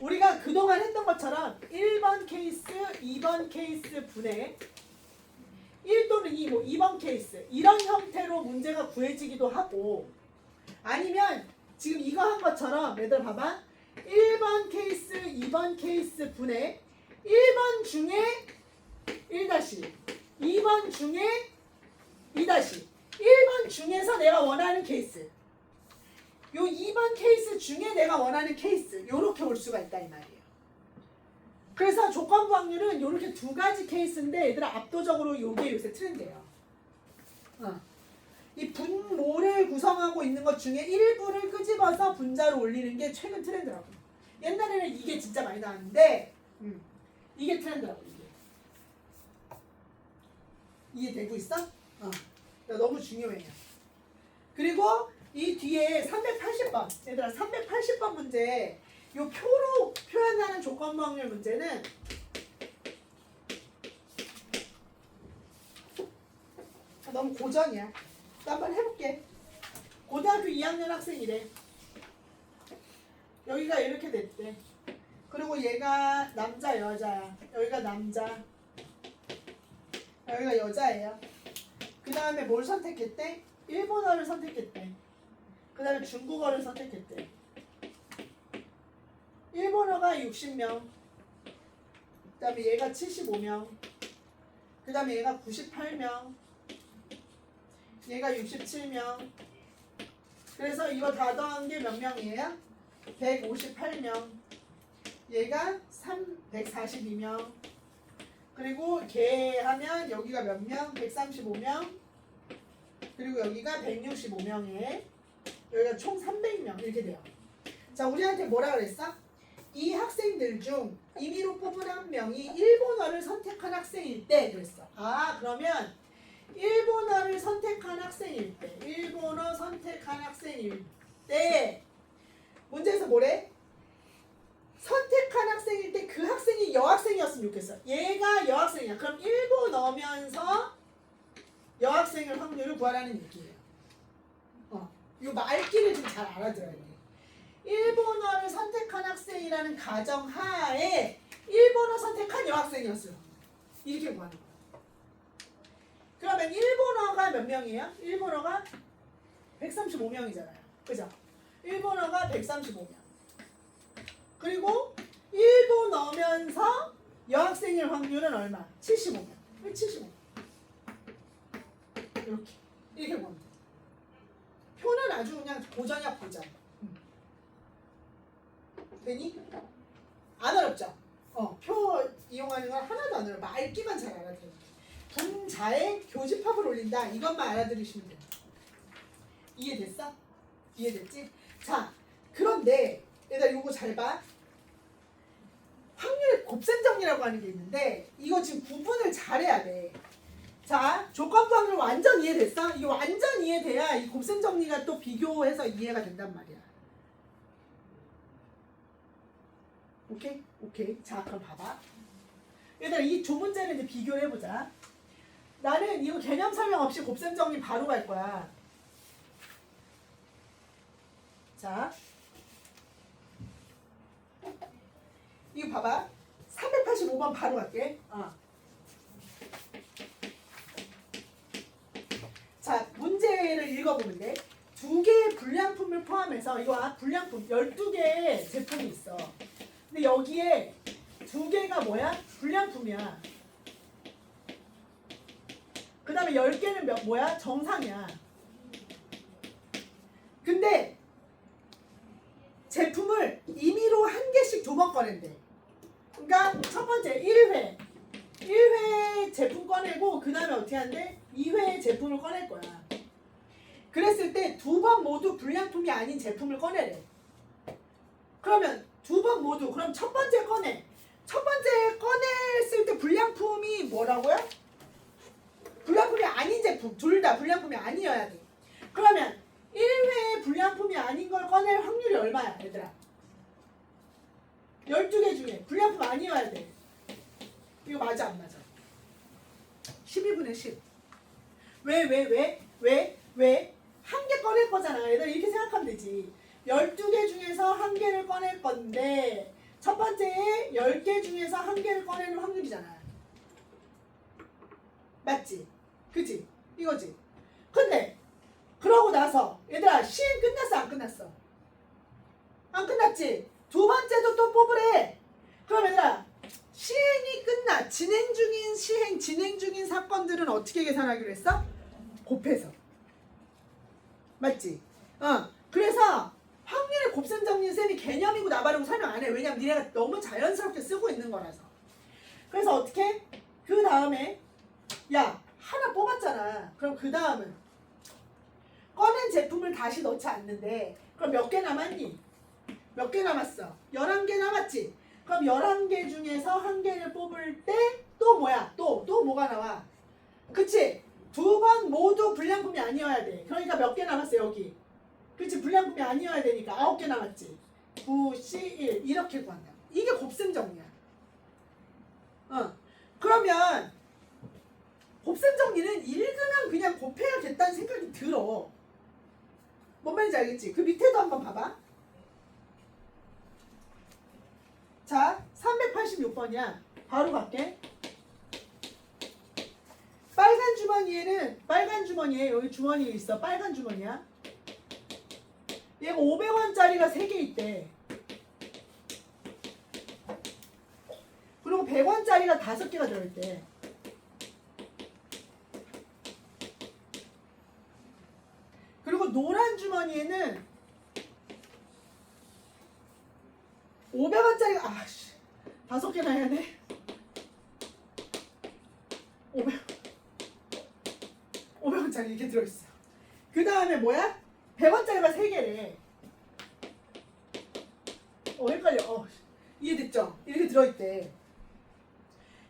우리가 그동안 했던 것처럼 1번 케이스, 2번 케이스 분의 1 또는 2, 2번 케이스 이런 형태로 문제가 구해지기도 하고 아니면 지금 이거 한 것처럼 얘들 봐봐. 1번 케이스, 2번 케이스 분의 1번 중에 1-, 2번 중에 2-, 1번 중에서 내가 원하는 케이스 요 2번 케이스 중에 내가 원하는 케이스 요렇게 올 수가 있다 이 말이에요. 그래서 조건부 확률은 요렇게 2가지 케이스인데 얘들아 압도적으로 요게 요새 트렌드예요. 이 분모를 구성하고 있는 것 중에 일부를 끄집어서 분자로 올리는 게 최근 트렌드라고. 옛날에는 이게 진짜 많이 나왔는데 이게 트렌드라고. 이게 이해되고 있어? 너무 중요해요. 그리고 이 뒤에 380번 얘들아 380번 문제 요 표로 표현하는 조건부 확률 문제는 너무 고전이야. 또 한번 해볼게. 고등학교 2학년 학생이래. 여기가 이렇게 됐대. 그리고 얘가 남자 여자야. 여기가 남자 여기가 여자예요. 그 다음에 뭘 선택했대? 일본어를 선택했대. 그 다음에 중국어를 선택했대. 일본어가 60명 그 다음에 얘가 75명 그 다음에 얘가 98명 얘가 67명 그래서 이거 다 더한 게 몇 명이에요? 158명 얘가 142명 그리고 걔하면 여기가 몇 명? 135명 그리고 여기가 165명에 여기가 총 300명 이렇게 돼요. 자 우리한테 뭐라 그랬어? 이 학생들 중 임의로 뽑은 한 명이 일본어를 선택한 학생일 때 그랬어. 아 그러면 일본어를 선택한 학생일 때 일본어 선택한 학생일 때 문제에서 뭐래? 선택한 학생일 때 그 학생이 여학생이었으면 좋겠어. 얘가 여학생이야. 그럼 일본어면서 여학생을 확률을 구하라는 얘기예요. 이 말귀를 좀 잘 알아들어야 돼. 일본어를 선택한 학생이라는 가정 하에 일본어 선택한 여학생이었어요. 이렇게 구하는 거야. 그러면 일본어가 몇 명이에요? 일본어가 135명이잖아요. 그죠? 일본어가 135명. 그리고 일본 넣으면서 여학생일 확률은 얼마? 75명. 75. 이렇게 보면 돼. 표는 아주 그냥 고전이야 고전. 되니? 안 어렵죠? 표 이용하는 건 하나도 안 어려워. 말기만 잘 알아들어요. 분자에 교집합을 올린다. 이것만 알아들으시면 돼요. 이해됐어? 이해됐지? 자, 그런데 얘들아 요거 잘 봐. 확률의 곱셈 정리라고 하는 게 있는데 이거 지금 구분을 잘해야 돼. 자, 조건부 확률 완전 이해됐어? 이게 완전 이해돼야 이 곱셈 정리가 또 비교해서 이해가 된단 말이야. 오케이? 오케이. 자, 그럼 봐봐. 얘들아 이 두 문제를 이제 비교를 해보자. 나는 이거 개념 설명 없이 곱셈 정리 바로 갈 거야. 자, 이거 봐봐. 385번 바로 갈게. 자, 문제를 읽어보면 돼. 두 개의 불량품을 포함해서 이거 불량품 12개의 제품이 있어. 근데 여기에 두 개가 뭐야? 불량품이야. 그 다음에 10개는 뭐야? 정상이야. 근데 제품을 임의로 한 개씩 두 번 꺼낸대. 그러니까 첫 번째 1회 제품 꺼내고 그 다음에 어떻게 한대? 2회 제품을 꺼낼 거야. 그랬을 때 두 번 모두 불량품이 아닌 제품을 꺼내래. 그러면 두 번 모두 그럼 첫 번째 꺼내. 첫 번째 꺼냈을 때 불량품이 뭐라고요? 불량품이 아닌 제품. 둘 다 불량품이 아니어야 돼. 그러면 1회에 불량품이 아닌 걸 꺼낼 확률이 얼마야 얘들아? 12개 중에 불량품 아니어야 돼. 이거 맞아 안 맞아? 12분의 10. 왜? 한 개 꺼낼 거잖아. 얘들아 이렇게 생각하면 되지. 12개 중에서 한 개를 꺼낼 건데 첫 번째에 10개 중에서 한 개를 꺼내는 확률이잖아. 맞지? 그치? 이거지? 근데 그러고 나서 얘들아 시행 끝났어 안 끝났어? 안 끝났지? 두 번째도 또 뽑으래. 그럼 얘들아 시행이 끝나 진행 중인 사건들은 어떻게 계산하기로 했어? 곱해서. 맞지? 그래서 확률의 곱셈 정리는 쌤이 개념이고 나발이고 설명 안 해. 왜냐면 니네가 너무 자연스럽게 쓰고 있는 거라서. 그래서 어떻게? 그 다음에 야 하나 뽑았잖아. 그럼 그 다음은 꺼낸 제품을 다시 넣지 않는데 그럼 몇 개 남았니? 몇 개 남았어? 11개 남았지? 그럼 11개 중에서 한 개를 뽑을 때 또 뭐야? 또 뭐가 나와? 그치? 두 번 모두 불량품이 아니어야 돼. 그러니까 몇 개 남았어 여기? 그치? 불량품이 아니어야 되니까 9개 남았지? 9, 1 이렇게 구한다. 이게 곱셈 정리야. 그러면 곱셈 정리는 읽으면 그냥 곱해야겠다는 생각이 들어. 뭔 말인지 알겠지? 그 밑에도 한번 봐봐. 자, 386번이야. 바로 갈게. 빨간 주머니에 여기 주머니 있어. 빨간 주머니야. 얘가 500원짜리가 3개 있대. 그리고 100원짜리가 5개가 들어있대. 그리고 노란 주머니에는 500원짜리가 5개나 해야 돼. 500원짜리 이렇게 들어있어. 그 다음에 뭐야? 100원짜리가 3개래. 헷갈려. 이해됐죠? 이렇게 들어있대.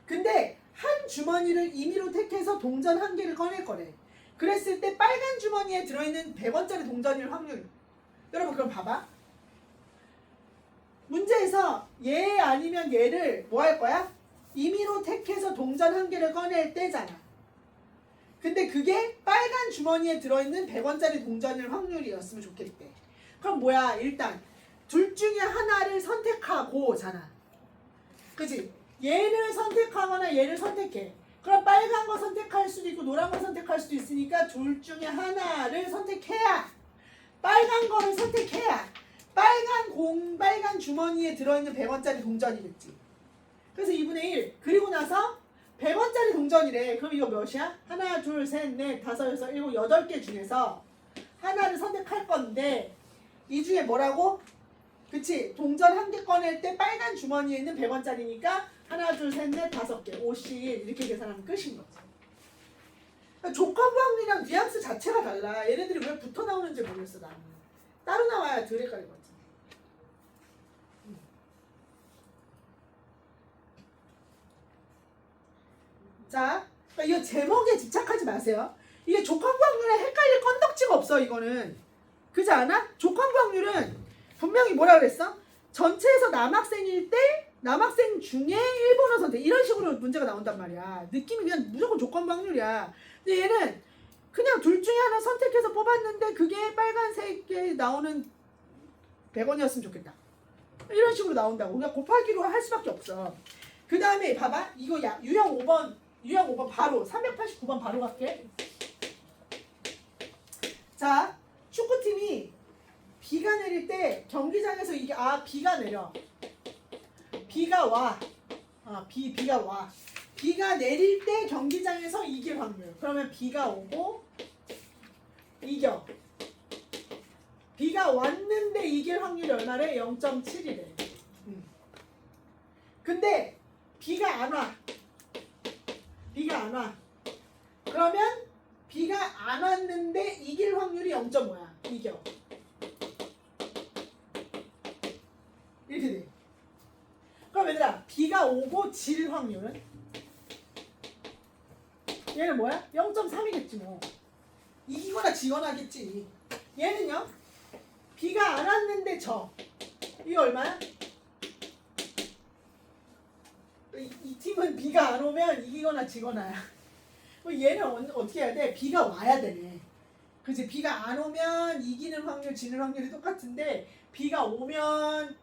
근데 한 주머니를 임의로 택해서 동전 한 개를 꺼낼 거래. 그랬을 때 빨간 주머니에 들어있는 100원짜리 동전일 확률. 여러분 그럼 봐봐. 문제에서 얘 아니면 얘를 뭐 할 거야? 임의로 택해서 동전 한 개를 꺼낼 때잖아. 근데 그게 빨간 주머니에 들어있는 100원짜리 동전일 확률이었으면 좋겠대. 그럼 뭐야? 일단 둘 중에 하나를 선택하고잖아. 그치? 얘를 선택하거나 얘를 선택해. 그럼 빨간 거 선택할 수도 있고 노란 거 선택할 수도 있으니까 둘 중에 하나를 선택해야 빨간 거를 선택해야 빨간 주머니에 들어있는 100원짜리 동전이겠지. 그래서 2분의 1. 그리고 나서 100원짜리 동전이래. 그럼 이거 몇이야? 하나, 둘, 셋, 넷, 다섯, 여섯, 일곱, 8개 중에서 하나를 선택할 건데 이 중에 뭐라고? 그치? 동전 한 개 꺼낼 때 빨간 주머니에 있는 100원짜리니까 하나, 둘, 셋, 넷, 5개, 50 이렇게 계산하면 끝인 거지. 그러니까 조건부 확률이랑 뉘앙스 자체가 달라. 얘네들이 왜 붙어 나오는지 모르겠어 나는. 따로 나와야 덜 헷갈리거든. 자, 그러니까 이 제목에 집착하지 마세요. 이게 조건부 확률에 헷갈릴 건덕지가 없어 이거는. 그렇지 않아? 조건부 확률은 분명히 뭐라 그랬어? 전체에서 남학생일 때 남학생 중에 일본어 선택 이런 식으로 문제가 나온단 말이야. 느낌이 그냥 무조건 조건부 확률이야. 근데 얘는 그냥 둘 중에 하나 선택해서 뽑았는데 그게 빨간색에 나오는 100원이었으면 좋겠다. 이런 식으로 나온다고. 그냥 곱하기로 할 수밖에 없어. 그 다음에 봐봐. 이거 야 유형 5번 바로 389번 바로 갈게. 자, 축구팀이 비가 내릴 때 경기장에서 이게 비가 내려. 비가 와. 비가 와. 비가 내릴 때 경기장에서 이길 확률. 그러면 비가 오고 이겨. 비가 왔는데 이길 확률이 얼마래? 0.7이래. 근데 비가 안 와. 비가 안 와. 그러면 비가 안 왔는데 이길 확률이 0.5야. 이겨. 이렇게 돼. 그럼 얘들아 비가 오고 질 확률은? 얘는 뭐야? 0.3이겠지 뭐. 이기거나 지거나 하겠지. 얘는요? 비가 안 왔는데 져. 이거 얼마야? 이 팀은 비가 안 오면 이기거나 지거나야. 얘는 어떻게 해야 돼? 비가 와야 되네. 그치? 비가 안 오면 이기는 확률, 지는 확률이 똑같은데 비가 오면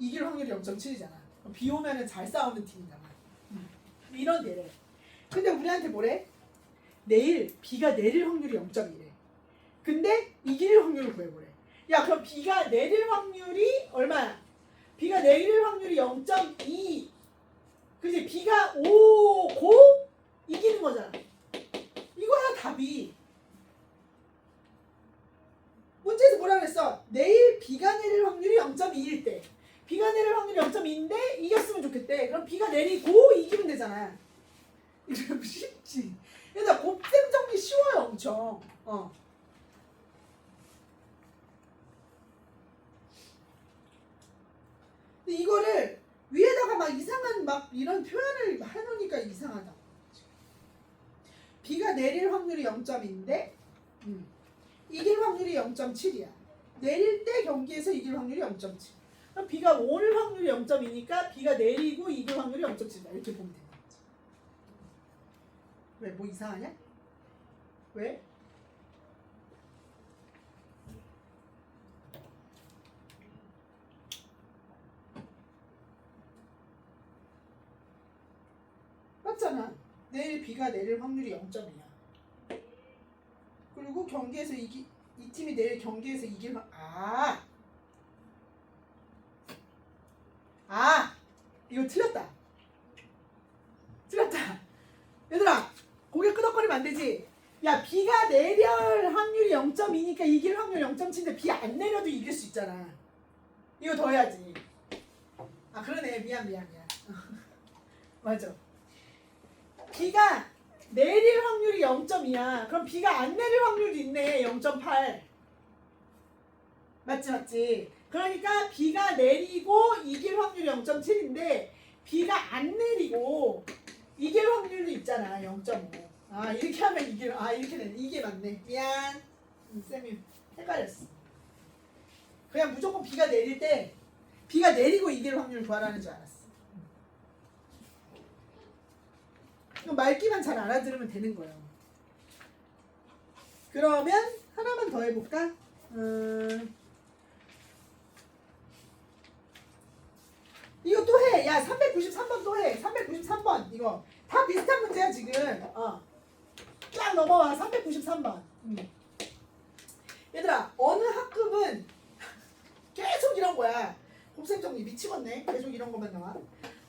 이길 확률이 0.7이잖아. 비 오면은 잘 싸우는 팀이잖아. 이런 데래. 근데 우리한테 뭐래? 내일 비가 내릴 확률이 0.2래. 근데 이길 확률을 구해보래. 야 그럼 비가 내릴 확률이 얼마야? 비가 내릴 확률이 0.2. 그치? 비가 오고 이기는 거잖아. 이거야 답이. 문제에서 뭐라 그랬어? 내일 비가 내릴 확률이 0.2일 때 비가 내릴 확률이 0.2인데 이겼으면 좋겠대. 그럼 비가 내리고 이기면 되잖아. 이거 쉽지. 그래서 곱셈 정리 쉬워요 엄청. 근데 이거를 위에다가 막 이상한 막 이런 표현을 해놓으니까 이상하다. 비가 내릴 확률이 0.2인데 이길 확률이 0.7이야. 내릴 때 경기에서 이길 확률이 0.7. 그럼 비가 올 확률이 0.2니까 비가 내리고 이길 확률이 0.7이다. 이렇게 보면 되는 거지. 왜? 뭐 이상하냐? 왜? 맞잖아. 내일 비가 내릴 확률이 0.2야. 그리고 경기에서 이 팀이 내일 경기에서 이길 이거 틀렸다. 얘들아 고개 끄덕거리면 안 되지. 야 비가 내릴 확률이 0.2니까 이길 확률 0.7인데 비 안 내려도 이길 수 있잖아. 이거 더 해야지. 그러네. 미안. 맞아. 비가 내릴 확률이 0.2야. 그럼 비가 안 내릴 확률이 있네. 0.8. 맞지. 그러니까 비가 내리고 이길 확률이 0.7인데 비가 안 내리고 이길 확률도 있잖아. 0.5. 이렇게 하면 이길 이렇게 되네. 이게 맞네. 미안. 쌤이 헷갈렸어. 그냥 무조건 비가 내릴 때 비가 내리고 이길 확률 구하라는 줄 알았어. 말기만 잘 알아들으면 되는 거예요. 그러면 하나만 더 해볼까? 이거 또 해. 야 393번 또 해. 393번 이거 다 비슷한 문제야 지금. 쫙 넘어와. 393번. 얘들아 어느 학급은 계속 이런 거야. 곱셈정리 미치겠네. 계속 이런 것만 나와.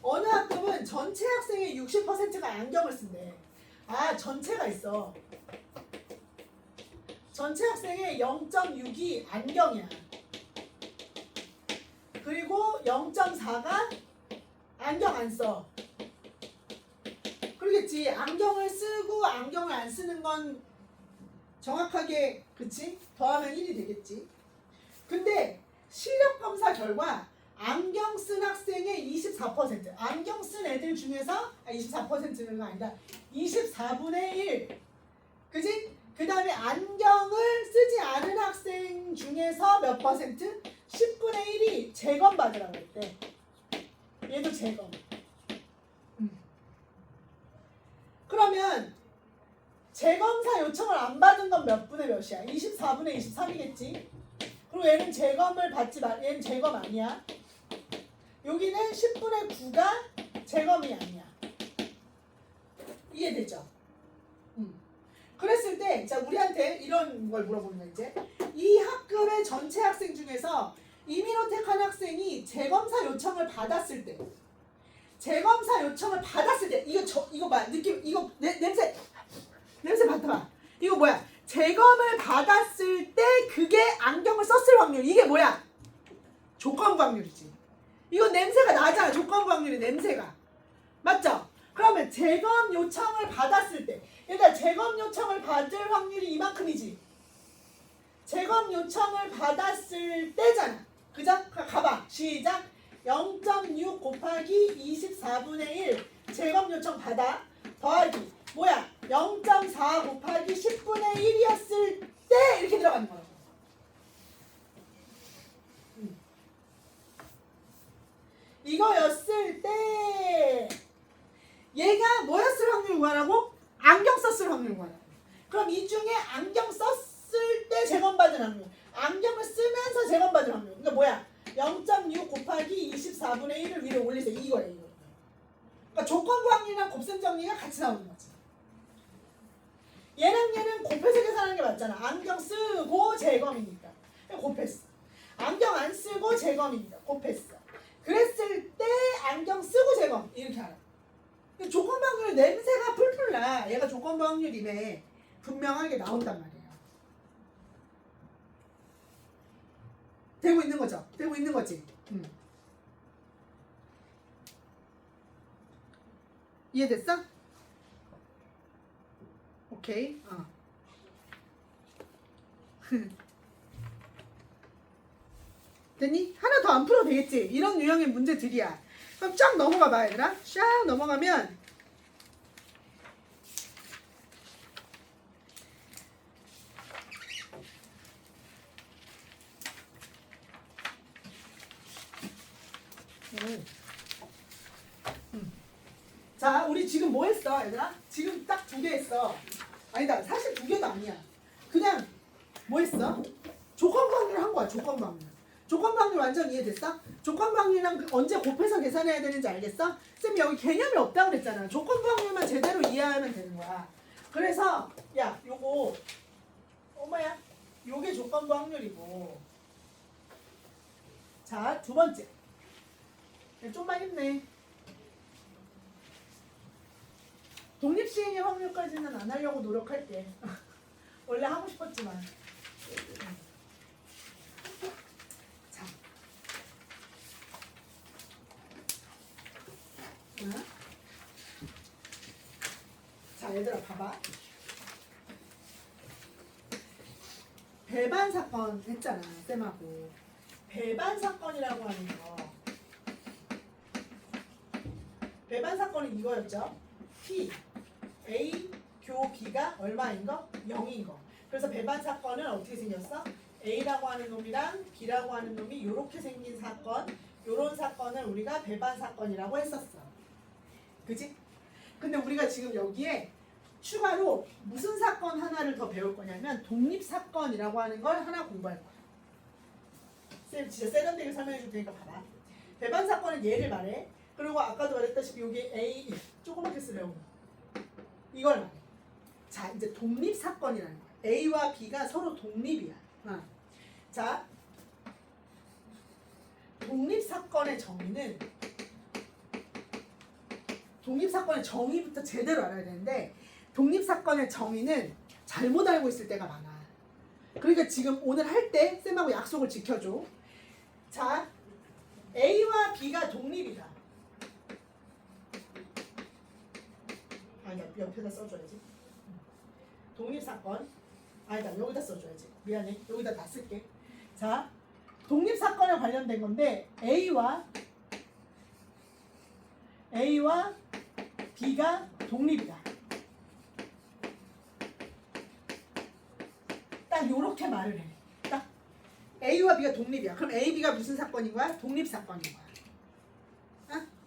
어느 학급은 전체 학생의 60%가 안경을 쓴대. 아 전체가 있어. 전체 학생의 0.6이 안경이야. 그리고 0.4가 안경 안 써. 그러겠지. 안경을 쓰고 안경을 안 쓰는 건 정확하게 그치? 더하면 1이 되겠지. 근데 시력검사 결과 안경 쓴 학생의 24%, 안경 쓴 애들 중에서 24%는 아니라 24분의 1, 그지? 그 다음에 안경을 쓰지 않은 학생 중에서 몇 퍼센트? 10분의 1이 재검 받으라고 했대. 얘도 재검. 그러면 재검사 요청을 안 받은 건 몇 분의 몇이야? 24분의 23이겠지? 그리고 얘는 재검을 받지 마. 얘는 재검 아니야. 여기는 10분의 9가 재검이 아니야. 이해되죠? 그랬을 때, 자, 우리한테 이런 걸 물어보는 거야, 이제. 이 학급의 전체 학생 중에서 이민호택한 학생이 재검사 요청을 받았을 때, 재검사 요청을 받았을 때, 이거 봐, 느낌, 이거, 냄새 맡아봐. 이거 뭐야? 재검을 받았을 때 그게 안경을 썼을 확률. 이게 뭐야? 조건부 확률이지. 이거 냄새가 나잖아. 조건부 확률이 냄새가. 맞죠? 그러면 재검 요청을 받았을 때, 일단 재검 요청을 받을 확률이 이만큼이지. 재검 요청을 받았을 때잖아. 그죠? 가봐. 시작. 0.6 곱하기 24분의 1 재검 요청 받아. 더하기 뭐야? 0.4 곱하기 10분의 1이었을 때 이렇게 들어가는 거라고. 이거였을 때 얘가 뭐였을 확률 구하라고? 안경 썼을 확률 구하라고. 그럼 이 중에 안경 썼을 때 재검받은 확률, 안경을 쓰면서 재검받은 확률. 그러니까 뭐야? 0.6 곱하기 24분의 1을 위로 올리세요. 이거예요. 이거. 그러니까 조건부 확률이랑 곱셈 정리가 같이 나오는 거지. 얘는 곱해서 계산하는 게 맞잖아. 안경 쓰고 재검이니까 곱했어. 안경 안 쓰고 재검이니까 곱했어. 그랬을 때 안경 쓰고 재검 이렇게 알아. 조건부 확률 냄새가 풀풀 나. 얘가 조건부 확률이네. 분명하게 나온단 말이에요. 되고 있는 거죠? 되고 있는 거지? 이해됐어? 오케이. 됐니? 하나 더 안 풀어도 되겠지? 이런 유형의 문제들이야. 그럼 쫙 넘어가 봐, 얘들아. 쫙 넘어가면 자, 우리 지금 뭐 했어, 얘들아? 지금 딱 2개 했어. 아니다, 사실 2개도 아니야. 그냥 뭐 했어? 조건부 확률 한 거야, 조건부 확률. 조건부 확률 완전 이해됐어? 조건부 확률이랑 언제 곱해서 계산해야 되는지 알겠어? 쌤이 여기 개념이 없다고 그랬잖아. 조건부 확률만 제대로 이해하면 되는 거야. 그래서 야, 요거 엄마야, 요게 조건부 확률이고, 자, 2번째. 좀만 힘내. 독립시행의 확률까지는 안 하려고 노력할게. 원래 하고 싶었지만. 자. 자, 얘들아 봐봐. 배반 사건 했잖아, 쌤하고. 배반 사건이라고 하는 거. 배반 사건은 이거였죠. P, A, 교 B가 얼마인 거? 0인 거. 그래서 배반 사건은 어떻게 생겼어? A라고 하는 놈이랑 B라고 하는 놈이 이렇게 생긴 사건, 요런 사건을 우리가 배반 사건이라고 했었어. 그지? 근데 우리가 지금 여기에 추가로 무슨 사건 하나를 더 배울 거냐면 독립사건이라고 하는 걸 하나 공부할 거야. 쌤 진짜 세련되게 설명해 줄 테니까 봐봐. 배반 사건은 얘를 말해. 그리고 아까도 말했다시피 여기 A 조그맣게 쓰려고 이걸 말해. 자, 이제 독립사건이라는 거야. A와 B가 서로 독립이야. 자, 독립사건의 정의부터 제대로 알아야 되는데 독립사건의 정의는 잘못 알고 있을 때가 많아. 그러니까 지금 오늘 할 때 쌤하고 약속을 지켜줘. 자, A와 B가 독립이다. 옆에다 써줘야지. 독립사건. 아니다, 여기다 써줘야지. 미안해. 여기다 다 쓸게. 자, 독립사건에 관련된 건데 A와 B가 독립이다. 딱 요렇게 말을 해. 딱 A와 B가 독립이야. 그럼 A, B가 무슨 사건인 거야? 독립사건인 거야.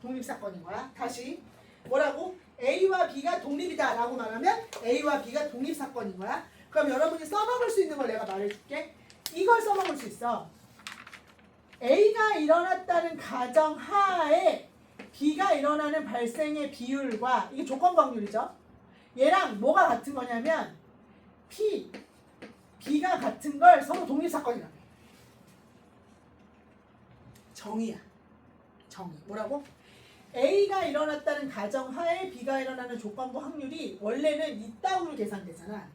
독립사건인 거야. 다시 뭐라고? A와 B가 독립이다 라고 말하면 A와 B가 독립사건인 거야. 그럼 여러분이 써먹을 수 있는 걸 내가 말해줄게. 이걸 써먹을 수 있어. A가 일어났다는 가정하에 B가 일어나는 발생의 비율과 이게 조건부 확률이죠. 얘랑 뭐가 같은 거냐면 B가 같은 걸 서로 독립사건이라고 해. 정의야. 정의. 뭐라고? A가 일어났다는 가정하에 B가 일어나는 조건부 확률이 원래는 이따구로 계산되잖아.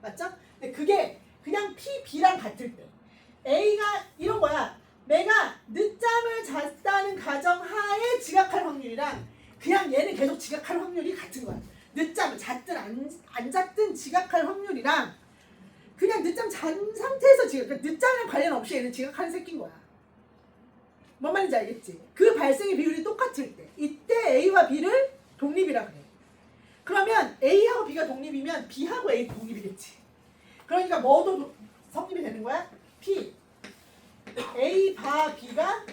맞죠? 근데 그게 그냥 P, B랑 같을 때 A가 이런 거야. 내가 늦잠을 잤다는 가정하에 지각할 확률이랑 그냥 얘는 계속 지각할 확률이 같은 거야. 늦잠을 잤든 안 잤든 지각할 확률이랑 그냥 늦잠 잔 상태에서 지각, 그러니까 늦잠이랑 관련 없이 얘는 지각하는 새끼인 거야. 뭔 말인지 알겠지? 그 발생의 비율이 똑같을 때 이때 A와 B를 독립이라 그래. 그러면 A하고 B가 독립이면 B하고 A 독립이겠지. 그러니까 뭐도 성립이 되는 거야? P A 바 B가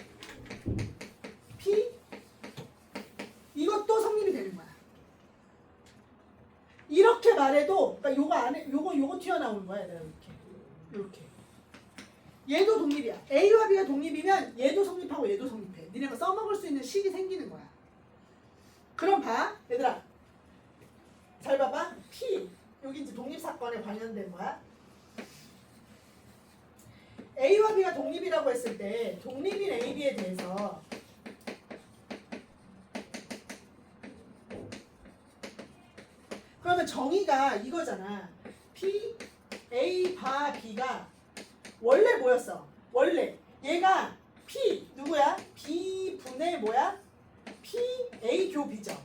P 이것도 성립이 되는 거야. 이렇게 말해도 그러니까 요거 안에 요거 튀어나오는 거야. 내가 이렇게 얘도 독립이야. A와 B가 독립이면 얘도 성립하고 얘도 성립해. 니네가 써먹을 수 있는 식이 생기는 거야. 그럼 봐 얘들아 잘 봐봐. P 여기 이제 독립사건에 관련된 거야. A와 B가 독립이라고 했을 때 독립인 A, B에 대해서 그러면 정의가 이거잖아. P, A, 바, B가 원래 뭐였어? 원래 얘가 P 누구야? B 분의 뭐야? P, A 교 B죠.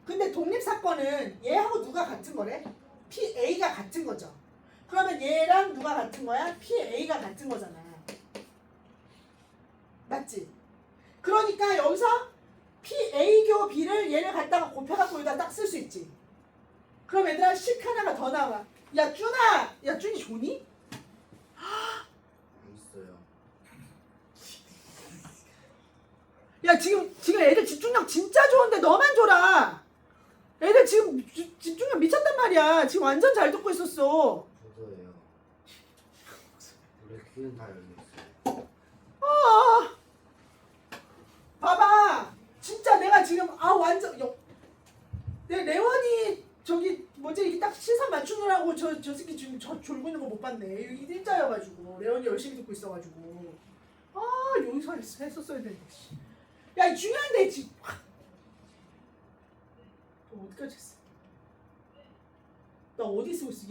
근데 독립사건은 얘하고 누가 같은 거래? P, A가 같은 거죠. 그러면 얘랑 누가 같은 거야? P, A가 같은 거잖아. 맞지? 그러니까 여기서 P, A 교 B를 얘를 갖다가 곱해갖고 여기다 딱 쓸 수 있지. 그럼 얘들아 식 하나가 더 나와. 야 준아! 야 준이 좋니? 있어요. 야 지금 애들 집중력 진짜 좋은데 너만 줘라. 애들 지금 집중력 미쳤단 말이야. 지금 완전 잘 듣고 있었어. 저도예요. 우리 귀는 다 열려 있어요. 봐봐. 진짜 내가 지금 완전 내 레원이 저기 뭐지 이게 딱 시선 맞추느라고 저 새끼 지금 졸고 있는 거 못 봤네. 이게 일자여가지고 레원이 열심히 듣고 있어가지고 여기서 했었어야 되는데. 야 이 중요한데 지금. 어디까지 했어? 나 어디 쓰고 있어?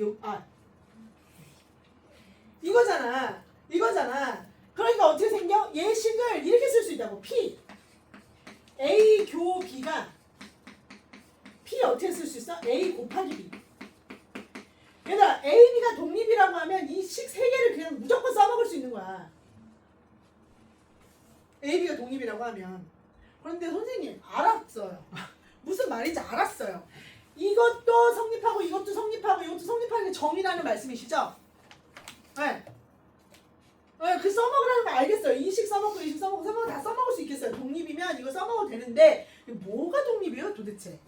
이거잖아. 그러니까 어떻게 생겨? 예식을 이렇게 쓸 수 있다고. P A 교 B가 P 어떻게 쓸 수 있어? A 곱하기 B. 얘들아 A, B가 독립이라고 하면 이 식 세 개를 그냥 무조건 써먹을 수 있는 거야. A, B가 독립이라고 하면. 그런데 선생님 알았어요. 무슨 말인지 알았어요. 이것도 성립하고 이것도 성립하고 이것도 성립하는 게 정의라는 말씀이시죠? 네. 그 써먹으라는 거 알겠어요. 이 식 써먹고 이 식 써먹고 다 써먹을 수 있겠어요. 독립이면 이거 써먹어도 되는데 뭐가 독립이에요 도대체?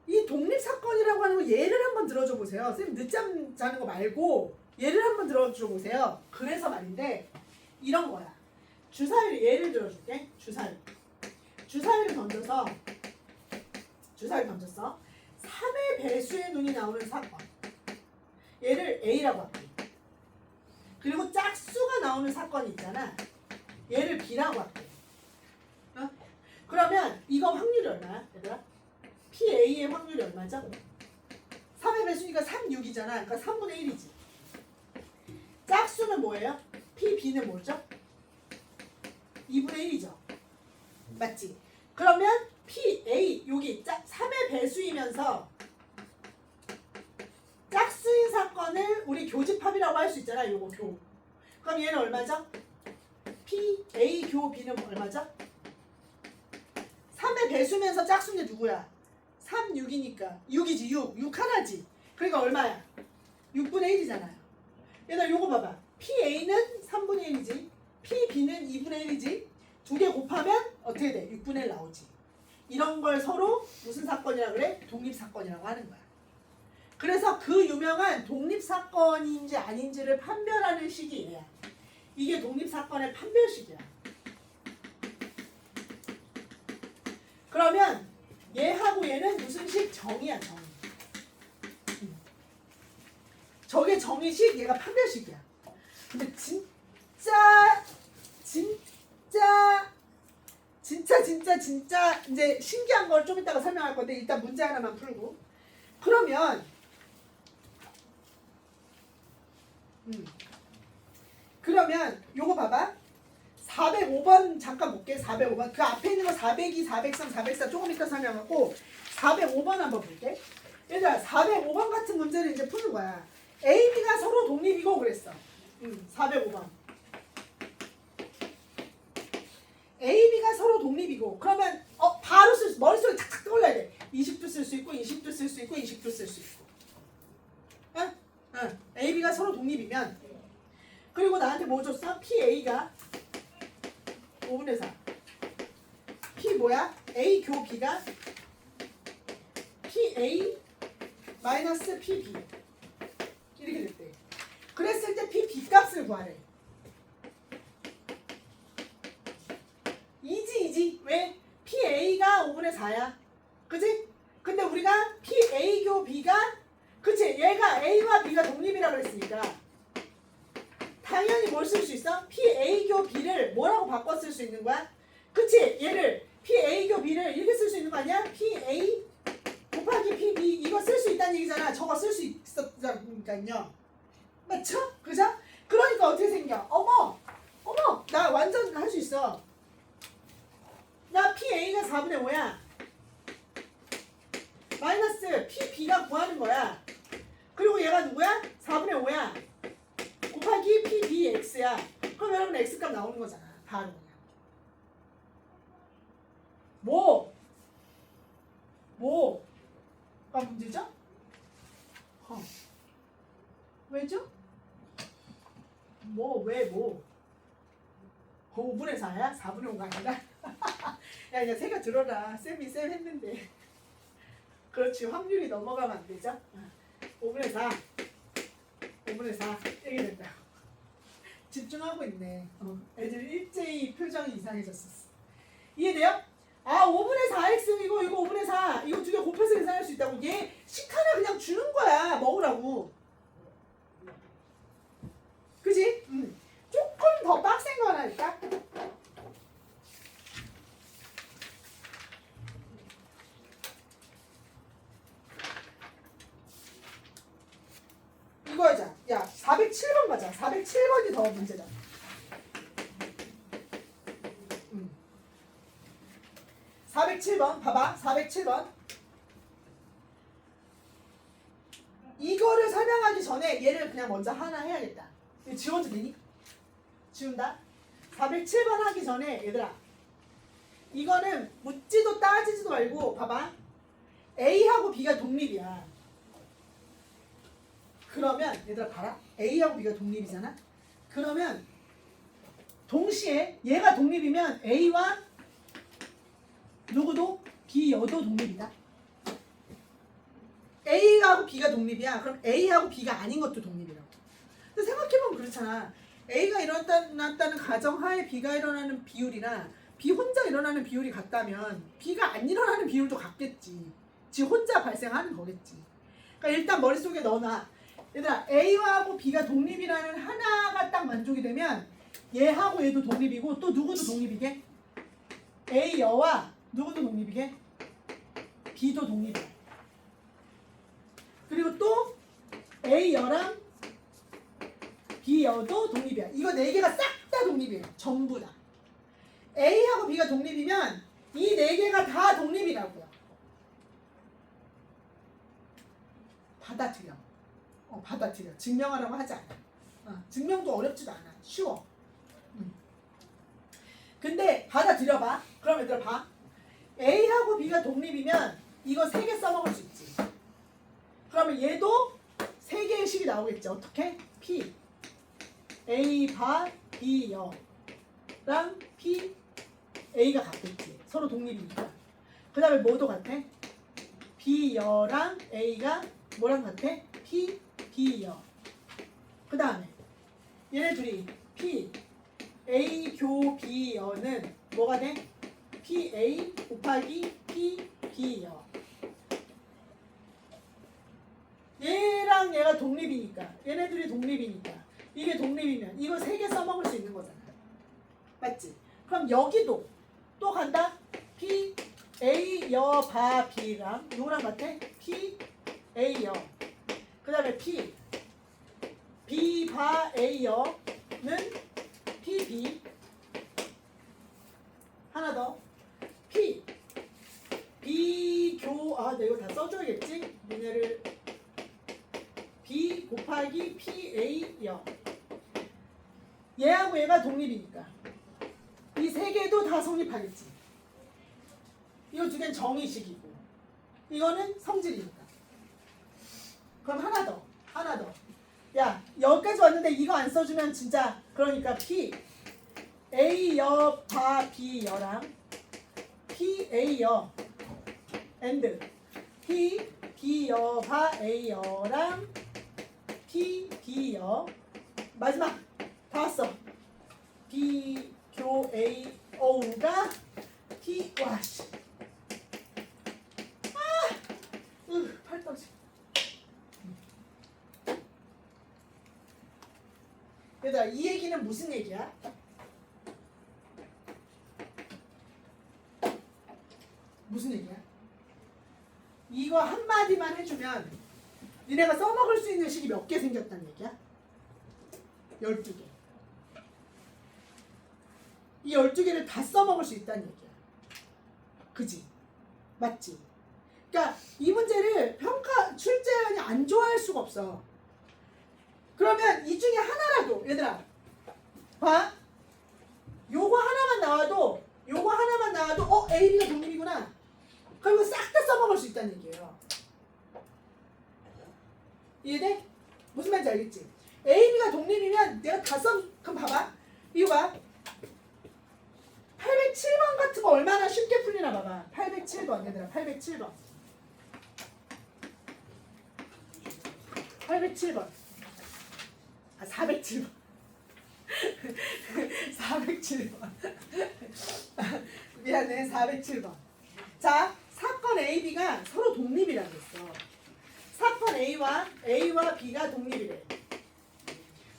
이 독립사건이라고 하는 거 예를 한번 들어줘 보세요. 선생님 늦잠 자는 거 말고 예를 한번 들어줘 보세요. 그래서 말인데 이런 거야. 주사위를 예를 들어줄게. 주사위를 던졌어. 3의 배수의 눈이 나오는 사건. 얘를 A라고 할게. 그리고 짝수가 나오는 사건이 있잖아. 얘를 B라고 할게. 어? 그러면 이거 확률이 얼마야? 얘들아? PA의 확률이 얼마죠? 3의 배수니까 3, 6이잖아. 그러니까 3분의 1이지. 짝수는 뭐예요? PB는 뭐죠? 2분의 1이죠. 맞지? 그러면 PA 여기 3의 배수이면서 짝수인 사건을 우리 교집합이라고 할 수 있잖아. 요거 교. 그럼 얘는 얼마죠? PA 교 B는 얼마죠? 3의 배수면서 짝수는 누구야? 3, 6이니까 6이지 6 하나지. 그러니까 얼마야? 6분의 1이잖아요. 얘들아 요거 봐봐. PA는 3분의 1이지 PB는 2분의 1이지 두 개 곱하면 어떻게 돼? 6분의 1 나오지. 이런 걸 서로 무슨 사건이라고 그래? 독립사건이라고 하는 거야. 그래서 그 유명한 독립사건인지 아닌지를 판별하는 식이 얘야. 이게 독립사건의 판별식이야. 그러면 얘하고 얘는 무슨 식? 정이야, 정. 저게 정의식, 얘가 판별식이야. 근데 진짜 이제 신기한 걸 좀 이따가 설명할 건데 일단 문제 하나만 풀고. 그러면 그러면 요거 봐봐. 405번 잠깐 볼게. 405번. 그 앞에 있는 거 402, 403, 404 조금 이따 설명하고 405번 한번 볼게. 얘들아 405번 같은 문제를 이제 푸는 거야. A, B가 서로 독립이고 그랬어. 405번. A, B가 서로 독립이고 그러면 바로 머릿속에 탁탁 떠올려야 돼. 20도 쓸 수 있고 20도 쓸 수 있고 20도 쓸 수 있고. A, B가 서로 독립이면 그리고 나한테 뭐 줬어? PA가 5분의 4. P 뭐야? A 교 B가 PA 마이너스 PB 이렇게 됐대. 그랬을 때 PB 값을 구하래. 이지 왜? PA가 5분의 4야. 그치? 근데 우리가 PA 교 B가 그치? 얘가 A와 B가 독립이라고 그랬으니까 당연히 뭘 쓸 수 있어? PA 교 B를 뭐라고 바꿔 쓸 수 있는 거야? 그치? 얘를 PA 교 B를 이렇게 쓸 수 있는 거 아니야? PA 곱하기 PB 이거 쓸 수 있다는 얘기잖아. 저거 쓸 수 있었으니까요. 맞죠? 그죠? 그러니까 어떻게 생겨? 어머 나 완전 할 수 있어. 나 PA가 4분의 5야. 마이너스 PB가 구하는 거야. 그리고 얘가 누구야? 4분의 5야. 곱하기 PBX야. 그럼 여러분 X값 나오는 거잖아. 바로 그냥. 뭐가 문제죠? 왜죠? 왜 5분의 4야? 4분의 5가 아니라? 야, 이제 새가 들어라. 쌤 했는데. 그렇지. 확률이 넘어가면 안 되죠? 5분의 4. 5분의 4. 이렇게 된다. 집중하고 있네. 애들 일제히 표정이 이상해졌었어. 이해돼요? 5분의 4x이고 이거 5분의 4. 이거 두 개 곱해서 계산할 수 있다고. 얘 식 하나 그냥 주는 거야. 먹으라고. 그지? 조금 더 빡센 거 하나 할까? 이거 하자. 야, 407번 가자. 407번이 더 문제다. 407번 봐봐. 407번. 이거를 설명하기 전에 얘를 그냥 먼저 하나 해야겠다. 이거 지워도 되니? 지운다. 407번 하기 전에 얘들아 이거는 묻지도 따지지도 말고 봐봐. A하고 B가 독립이야. 그러면 얘들아 봐라. A하고 B가 독립이잖아. 그러면 동시에 얘가 독립이면 A와 누구도 B여도 독립이다. A하고 B가 독립이야. 그럼 A하고 B가 아닌 것도 독립이라고. 근데 생각해보면 그렇잖아. A가 일어났다는 가정하에 B가 일어나는 비율이나 B 혼자 일어나는 비율이 같다면 B가 안 일어나는 비율도 같겠지. 지 혼자 발생하는 거겠지. 그러니까 일단 머릿속에 넣어놔. 얘들아 A하고 B가 독립이라는 하나가 딱 만족이 되면 얘하고 얘도 독립이고 또 누구도 독립이게? A 여와 누구도 독립이게? B도 독립이야. 그리고 또 A 여랑 B 여도 독립이야. 이거 네 개가 싹 다 독립이에요. 전부 다. A하고 B가 독립이면 이 네 개가 다 독립이라고요. 받아들여. 받아들여. 증명하라고 하지 않아. 증명도 어렵지도 않아. 쉬워. 근데 받아들여봐. 그럼 얘들아 봐. A하고 B가 독립이면 이거 3개 써먹을 수 있지. 그러면 얘도 3개의 식이 나오겠지. 어떻게? P A 바 B 여랑 P A가 같겠지. 서로 독립이니까. 그 다음에 뭐도 같아? B 여랑 A가 뭐랑 같아? P B 여. 그 다음에 얘네 둘이 P A 교 B 여는 뭐가 돼? P A 곱하기 P B 여. 얘랑 얘가 독립이니까 얘네들이 독립이니까 이게 독립이면 이거 3개 써먹을 수 있는 거잖아. 맞지? 그럼 여기도 또 간다. P A 여 바 B랑 누구랑 같아? P A 여. 그 다음에 P B 바 A 여는 P B. 하나 더 P B 교 내가 이거 다 써줘야겠지? 얘네를 B 곱하기 P A 여. 얘하고 얘가 독립이니까 이 3개도 다 성립하겠지. 이거 2개는 정의식이고 이거는 성질이니까. 그럼 하나 더. 야 여기까지 왔는데 이거 안 써주면 진짜 그러니까 P A 여 바 B 여랑 P A 여 and P B 여 바 A 여랑 P B 여. 마지막 다 왔어. B 교 A O가 T 와씨 팔 떨어지. 얘들아 이 얘기는 무슨 얘기야? 무슨 얘기야? 이거 한마디만 해주면 니네가 써먹을 수 있는 식이 몇 개 생겼다는 얘기야? 12개. 이 12개를 다 써먹을 수 있다는 얘기야. 그지? 맞지? 그러니까 이 문제를 평가 출제원이 안 좋아할 수가 없어. 그러면 이 중에 하나라도 얘들아 봐. 요거 하나만 나와도 A, B가 독립이구나. 그리고 싹 다 써먹을 수 있다는 얘기예요. 이해돼? 무슨 말인지 알겠지? A, B가 독립이면 내가 다 써. 그럼 봐봐. 이거 봐. 807번 같은 거 얼마나 쉽게 풀리나 봐봐. 807번 얘들아 807번. 807번. 407번. 407번. 미안해 407번. 자 사건 A, B가 서로 독립이라고 했어. 사건 A와 B가 독립이래.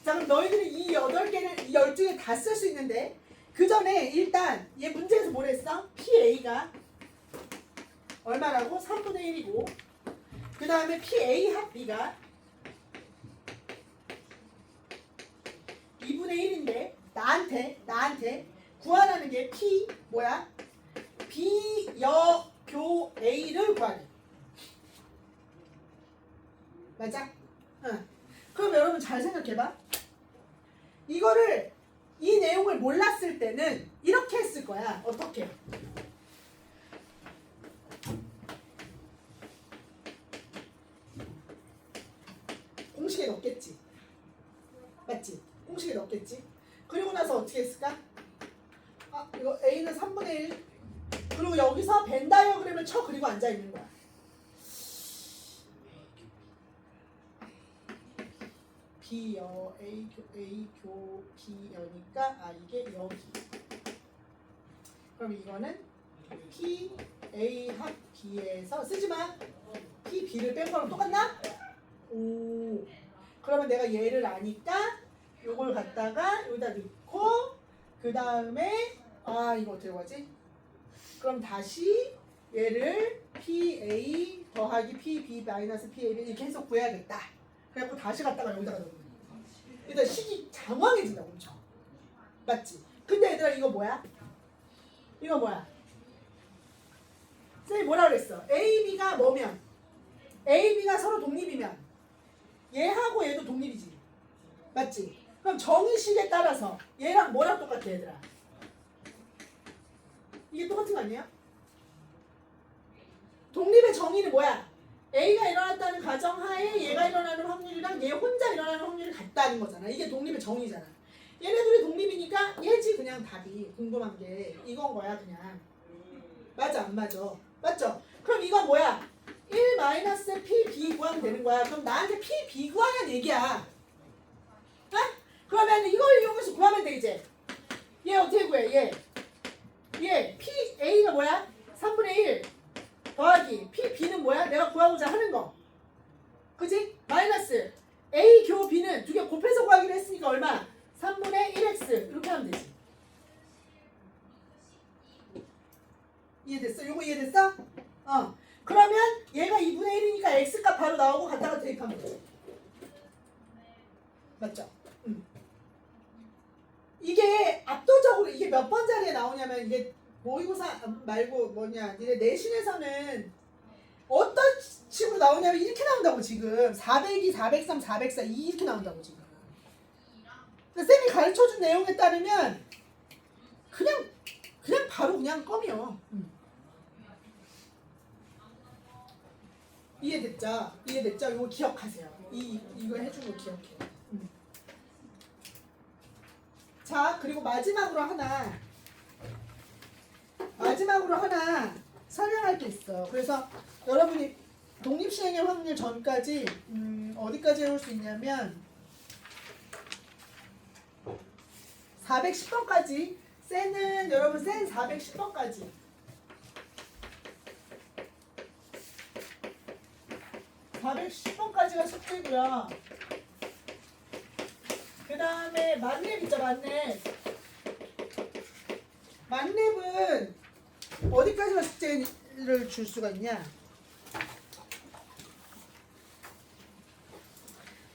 자 그럼 너희들이 이 8개를 이 12개 다 쓸 수 있는데 그 전에 일단 얘 문제에서 뭘 했어? PA가 얼마라고? 3분의 1이고 그 다음에 PA 합 B가 2분의 1인데 나한테 구하라는 게 P 뭐야? B 여 교 A를 구하래. 맞아? 응. 그럼 여러분 잘 생각해봐. 이거를 이 내용을 몰랐을 때는 이렇게 했을 거야. 어떻게? 공식에 넣겠지. 맞지? 공식에 넣겠지. 그리고 나서 어떻게 했을까? 이거 A는 3분의 1. 그리고 여기서 벤 다이어그램을 쳐 그리고 앉아 있는 거야. B여 A 교 B여니까 이게 여기. 그럼 이거는 P A 합 B에서 쓰지마. P B를 뺀 거랑 똑같나? 오. 그러면 내가 얘를 아니까 요걸 갖다가 여기다 넣고 그 다음에 이거 어떻게 하지? 그럼 다시 얘를 PA 더하기 PB 마이너스 PAB 이렇게 해서 구해야겠다. 그래갖고 다시 갖다가 여기다가 넣는 거야. 일단 식이 장황해진다 엄청. 맞지? 근데 얘들아 이거 뭐야? 이거 뭐야? 쌤이 뭐라 그랬어? A, B가 뭐면? A, B가 서로 독립이면 얘하고 얘도 독립이지. 맞지? 그럼 정의식에 따라서 얘랑 뭐랑 똑같아 얘들아? 이게 똑같은 거 아니야? 독립의 정의는 뭐야? A가 일어났다는 가정하에 얘가 일어나는 확률이랑 얘 혼자 일어나는 확률이 같다는 거잖아. 이게 독립의 정의잖아. 얘네들이 독립이니까 얘지 그냥 답이. 궁금한 게 이건 거야 그냥. 맞아 안 맞아? 맞죠? 그럼 이건 뭐야? 1 마이너스 PB 구하면 되는 거야. 그럼 나한테 PB 구하는 얘기야. 어? 그러면 이걸 이용해서 구하면 돼 이제. 얘 어떻게 구해? 얘 PA가 뭐야? 3분의 1 더하기 PB는 뭐야? 내가 구하고자 하는 거. 그지? 마이너스 A 교 B는 두 개 곱해서 구하기로 했으니까 얼마? 3분의 1x 이렇게 하면 되지. 이해됐어? 요거 이해됐어? 그러면 얘가 2분의 1이니까 x값 바로 나오고 갖다가 대입하면 돼. 맞죠? 이게 압도적으로 이게 몇 번 자리에 나오냐면 이게 모의고사 말고 뭐냐 니네 내신에서는 어떤 식으로 나오냐면 이렇게 나온다고 지금 402, 403, 404 이렇게 나온다고 지금. 근데 쌤이 가르쳐준 내용에 따르면 그냥 바로 그냥 껌이요. 이해됐죠? 이해됐죠? 이거 기억하세요. 이거 해준 거 기억해요. 자, 그리고 마지막으로 하나 설명할 게 있어. 그래서 여러분이 독립시행의 확률 전까지 어디까지 해올 수 있냐면 410번까지 센은 여러분 센 410번까지 410번까지가 숙제고요. 그 다음에 만렙 있죠, 만렙은 어디까지가 숙제를 줄 수가 있냐?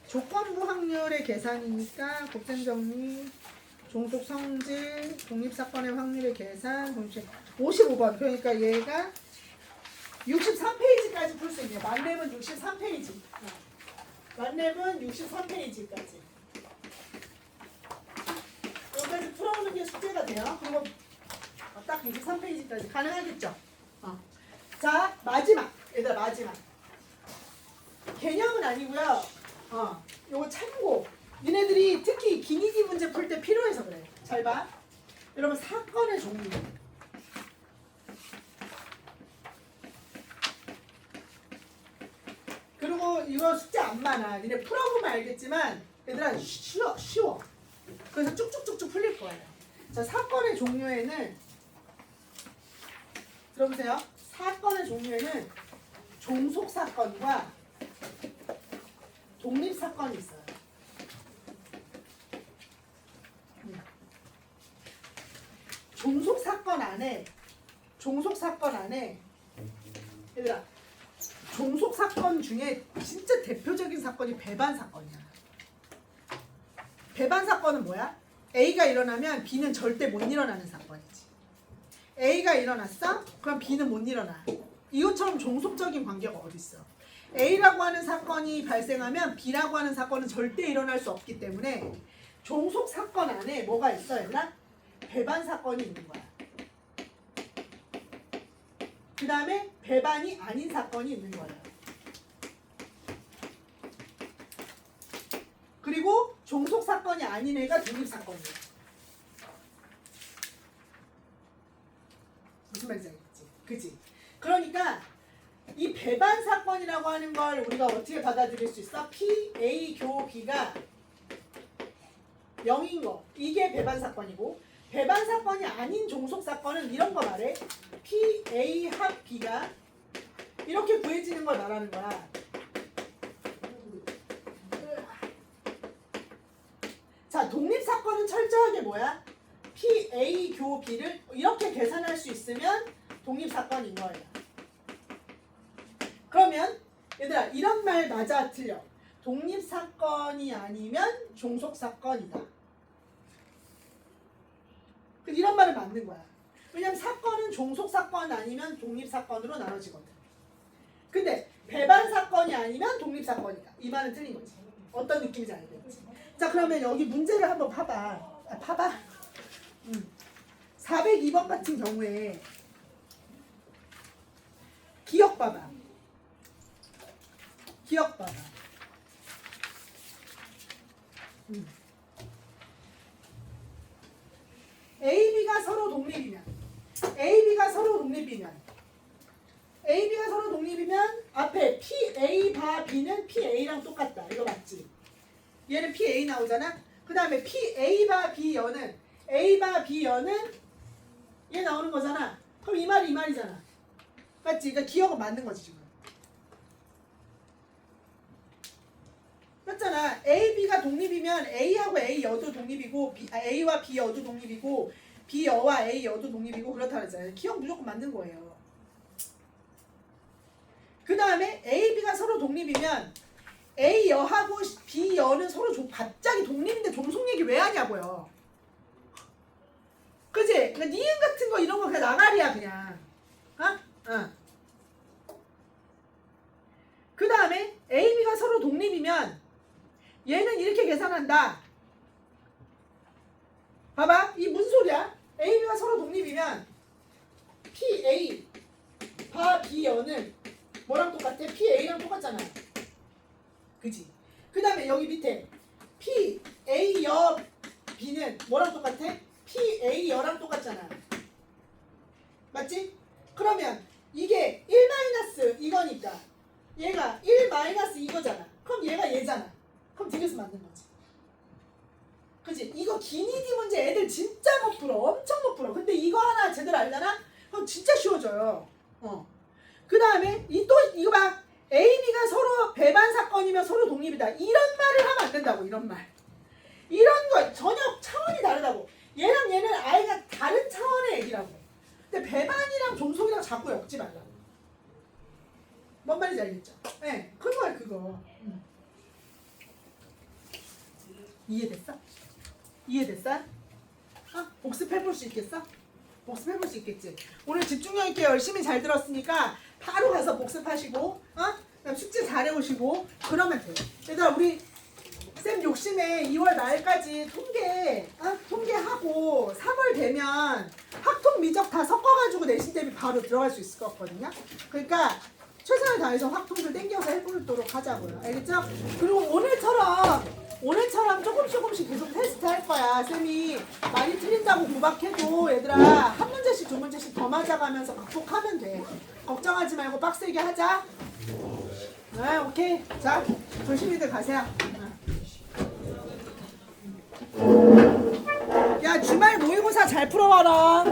조건부 확률의 계산이니까 곱셈 정리, 종속 성질, 독립사건의 확률의 계산, 55번. 그러니까 얘가 63페이지까지 풀 수 있네요. 만렙은 63페이지. 만렙은 63페이지까지. 여기까지 풀어오는 게 숙제가 돼요. 그리고 딱 63페이지까지 가능하겠죠? 자, 얘들아 마지막. 개념은 아니고요. 요거 참고. 니네들이 특히 기니기 문제 풀 때 필요해서 그래. 잘 봐. 여러분 사건의 종류. 그리고 이거 숙제 안 많아. 니네 풀어보면 알겠지만 얘들아 쉬워. 그래서 쭉쭉쭉쭉 풀릴 거예요. 자, 사건의 종류에는 들어보세요. 사건의 종류에는 종속 사건과 독립 사건이 있어요. 종속 사건 안에 얘들아 종속 사건 중에 진짜 대표적인 사건이 배반 사건이야. 배반 사건은 뭐야? A가 일어나면 B는 절대 못 일어나는 사건이지. A가 일어났어? 그럼 B는 못 일어나. 이것처럼 종속적인 관계가 어디 있어? A라고 하는 사건이 발생하면 B라고 하는 사건은 절대 일어날 수 없기 때문에 종속 사건 안에 뭐가 있어, 얘들아? 배반 사건이 있는 거야. 그 다음에 배반이 아닌 사건이 있는 거예요. 그리고 종속 사건이 아닌 애가 독립 사건이에요. 무슨 말인지 알겠지? 그치? 그러니까 이 배반 사건이라고 하는 걸 우리가 어떻게 받아들일 수 있어? P, A, 교, B가 0인 거. 이게 배반 사건이고, 배반 사건이 아닌 종속 사건은 이런 거 말해. P, A, 합 B가 이렇게 구해지는 걸 말하는 거야. 자, 독립사건은 철저하게 뭐야? PA 교 B를 이렇게 계산할 수 있으면 독립사건인 거예요. 그러면 얘들아 이런 말 맞아 틀려? 독립사건이 아니면 종속사건이다. 이런 말은 맞는 거야. 왜냐면 사건은 종속사건 아니면 독립사건으로 나눠지거든. 근데 배반사건이 아니면 독립사건이다. 이 말은 틀린 거지. 어떤 느낌인지 알겠지? 자, 그러면 여기 문제를 한번 봐봐. 402번 같은 경우에 기억 봐봐. 기억 봐봐. AB가 서로 독립이면 앞에 PA 바 B는 PA랑 똑같다. 이거 맞지? 얘는 PA 나오잖아. 그 다음에 PA 바 B 여는 A 바 B 여는 얘 나오는 거잖아. 그럼 이 말이 이 말이잖아. 맞지? 그러니까 기억은 맞는 거지 지금. 맞잖아. A, B가 독립이면 A하고 A 여도 독립이고 A와 B 여도 독립이고 B 여와 A 여도 독립이고 그렇다 그랬잖아요. 기억 무조건 맞는 거예요. 그 다음에 A, B가 서로 독립이면 A 여하고 B 여는 서로 갑자기 독립인데 종속 얘기 왜 하냐고요. 그지? 그러니까 니은 같은 거 이런 거 그냥 나가리야 그냥. 그 다음에 A, B가 서로 독립이면 얘는 이렇게 계산한다. 봐봐. 이 무슨 소리야? A, B가 서로 독립이면 PA 바 B 여는 뭐랑 똑같아? PA랑 똑같잖아. 그지? 그 다음에 여기 밑에 PA 여 B는 뭐랑 똑같아? PA 여랑 똑같잖아. 맞지? 그러면 이게 1 마이너스 이거니까 얘가 1 마이너스 이거잖아. 그럼 얘가 얘잖아. 그럼 디귿은 맞는 거지. 그치? 이거 기니디 문제 애들 진짜 못 풀어. 엄청 못 풀어. 근데 이거 하나 제대로 알잖아? 그럼 진짜 쉬워져요. 그 다음에 이거 봐. A, B가 서로 배반 사건이면 서로 독립이다. 이런 말을 하면 안 된다고. 이런 말. 이런 거 전혀 차원이 다르다고. 얘랑 얘는 아이가 다른 차원의 얘기라고. 근데 배반이랑 종속이랑 자꾸 엮지 말라고. 뭔 말인지 알겠죠? 네, 그거야 그거. 이해됐어? 이해됐어? 복습해볼 수 있겠어? 복습해볼 수 있겠지? 오늘 집중력 있게 열심히 잘 들었으니까 바로 가서 복습하시고 그다음 숙제 잘 해오시고 그러면 돼요. 얘들아 우리 쌤 욕심에 2월 말까지 통계하고 3월 되면 학통 미적 다 섞어가지고 내신 대비 바로 들어갈 수 있을 것 같거든요. 그러니까 최선을 다해서 확통들 땡겨서 해보도록 하자고요. 알겠죠? 그리고 오늘처럼 조금씩 계속 테스트 할 거야. 쌤이 많이 틀린다고 구박해도 얘들아 한 문제씩 두 문제씩 더 맞아가면서 극복하면 돼. 걱정하지 말고 빡세게 하자. 네, 오케이. 자, 조심히들 가세요. 야, 주말 모의고사 잘 풀어와라.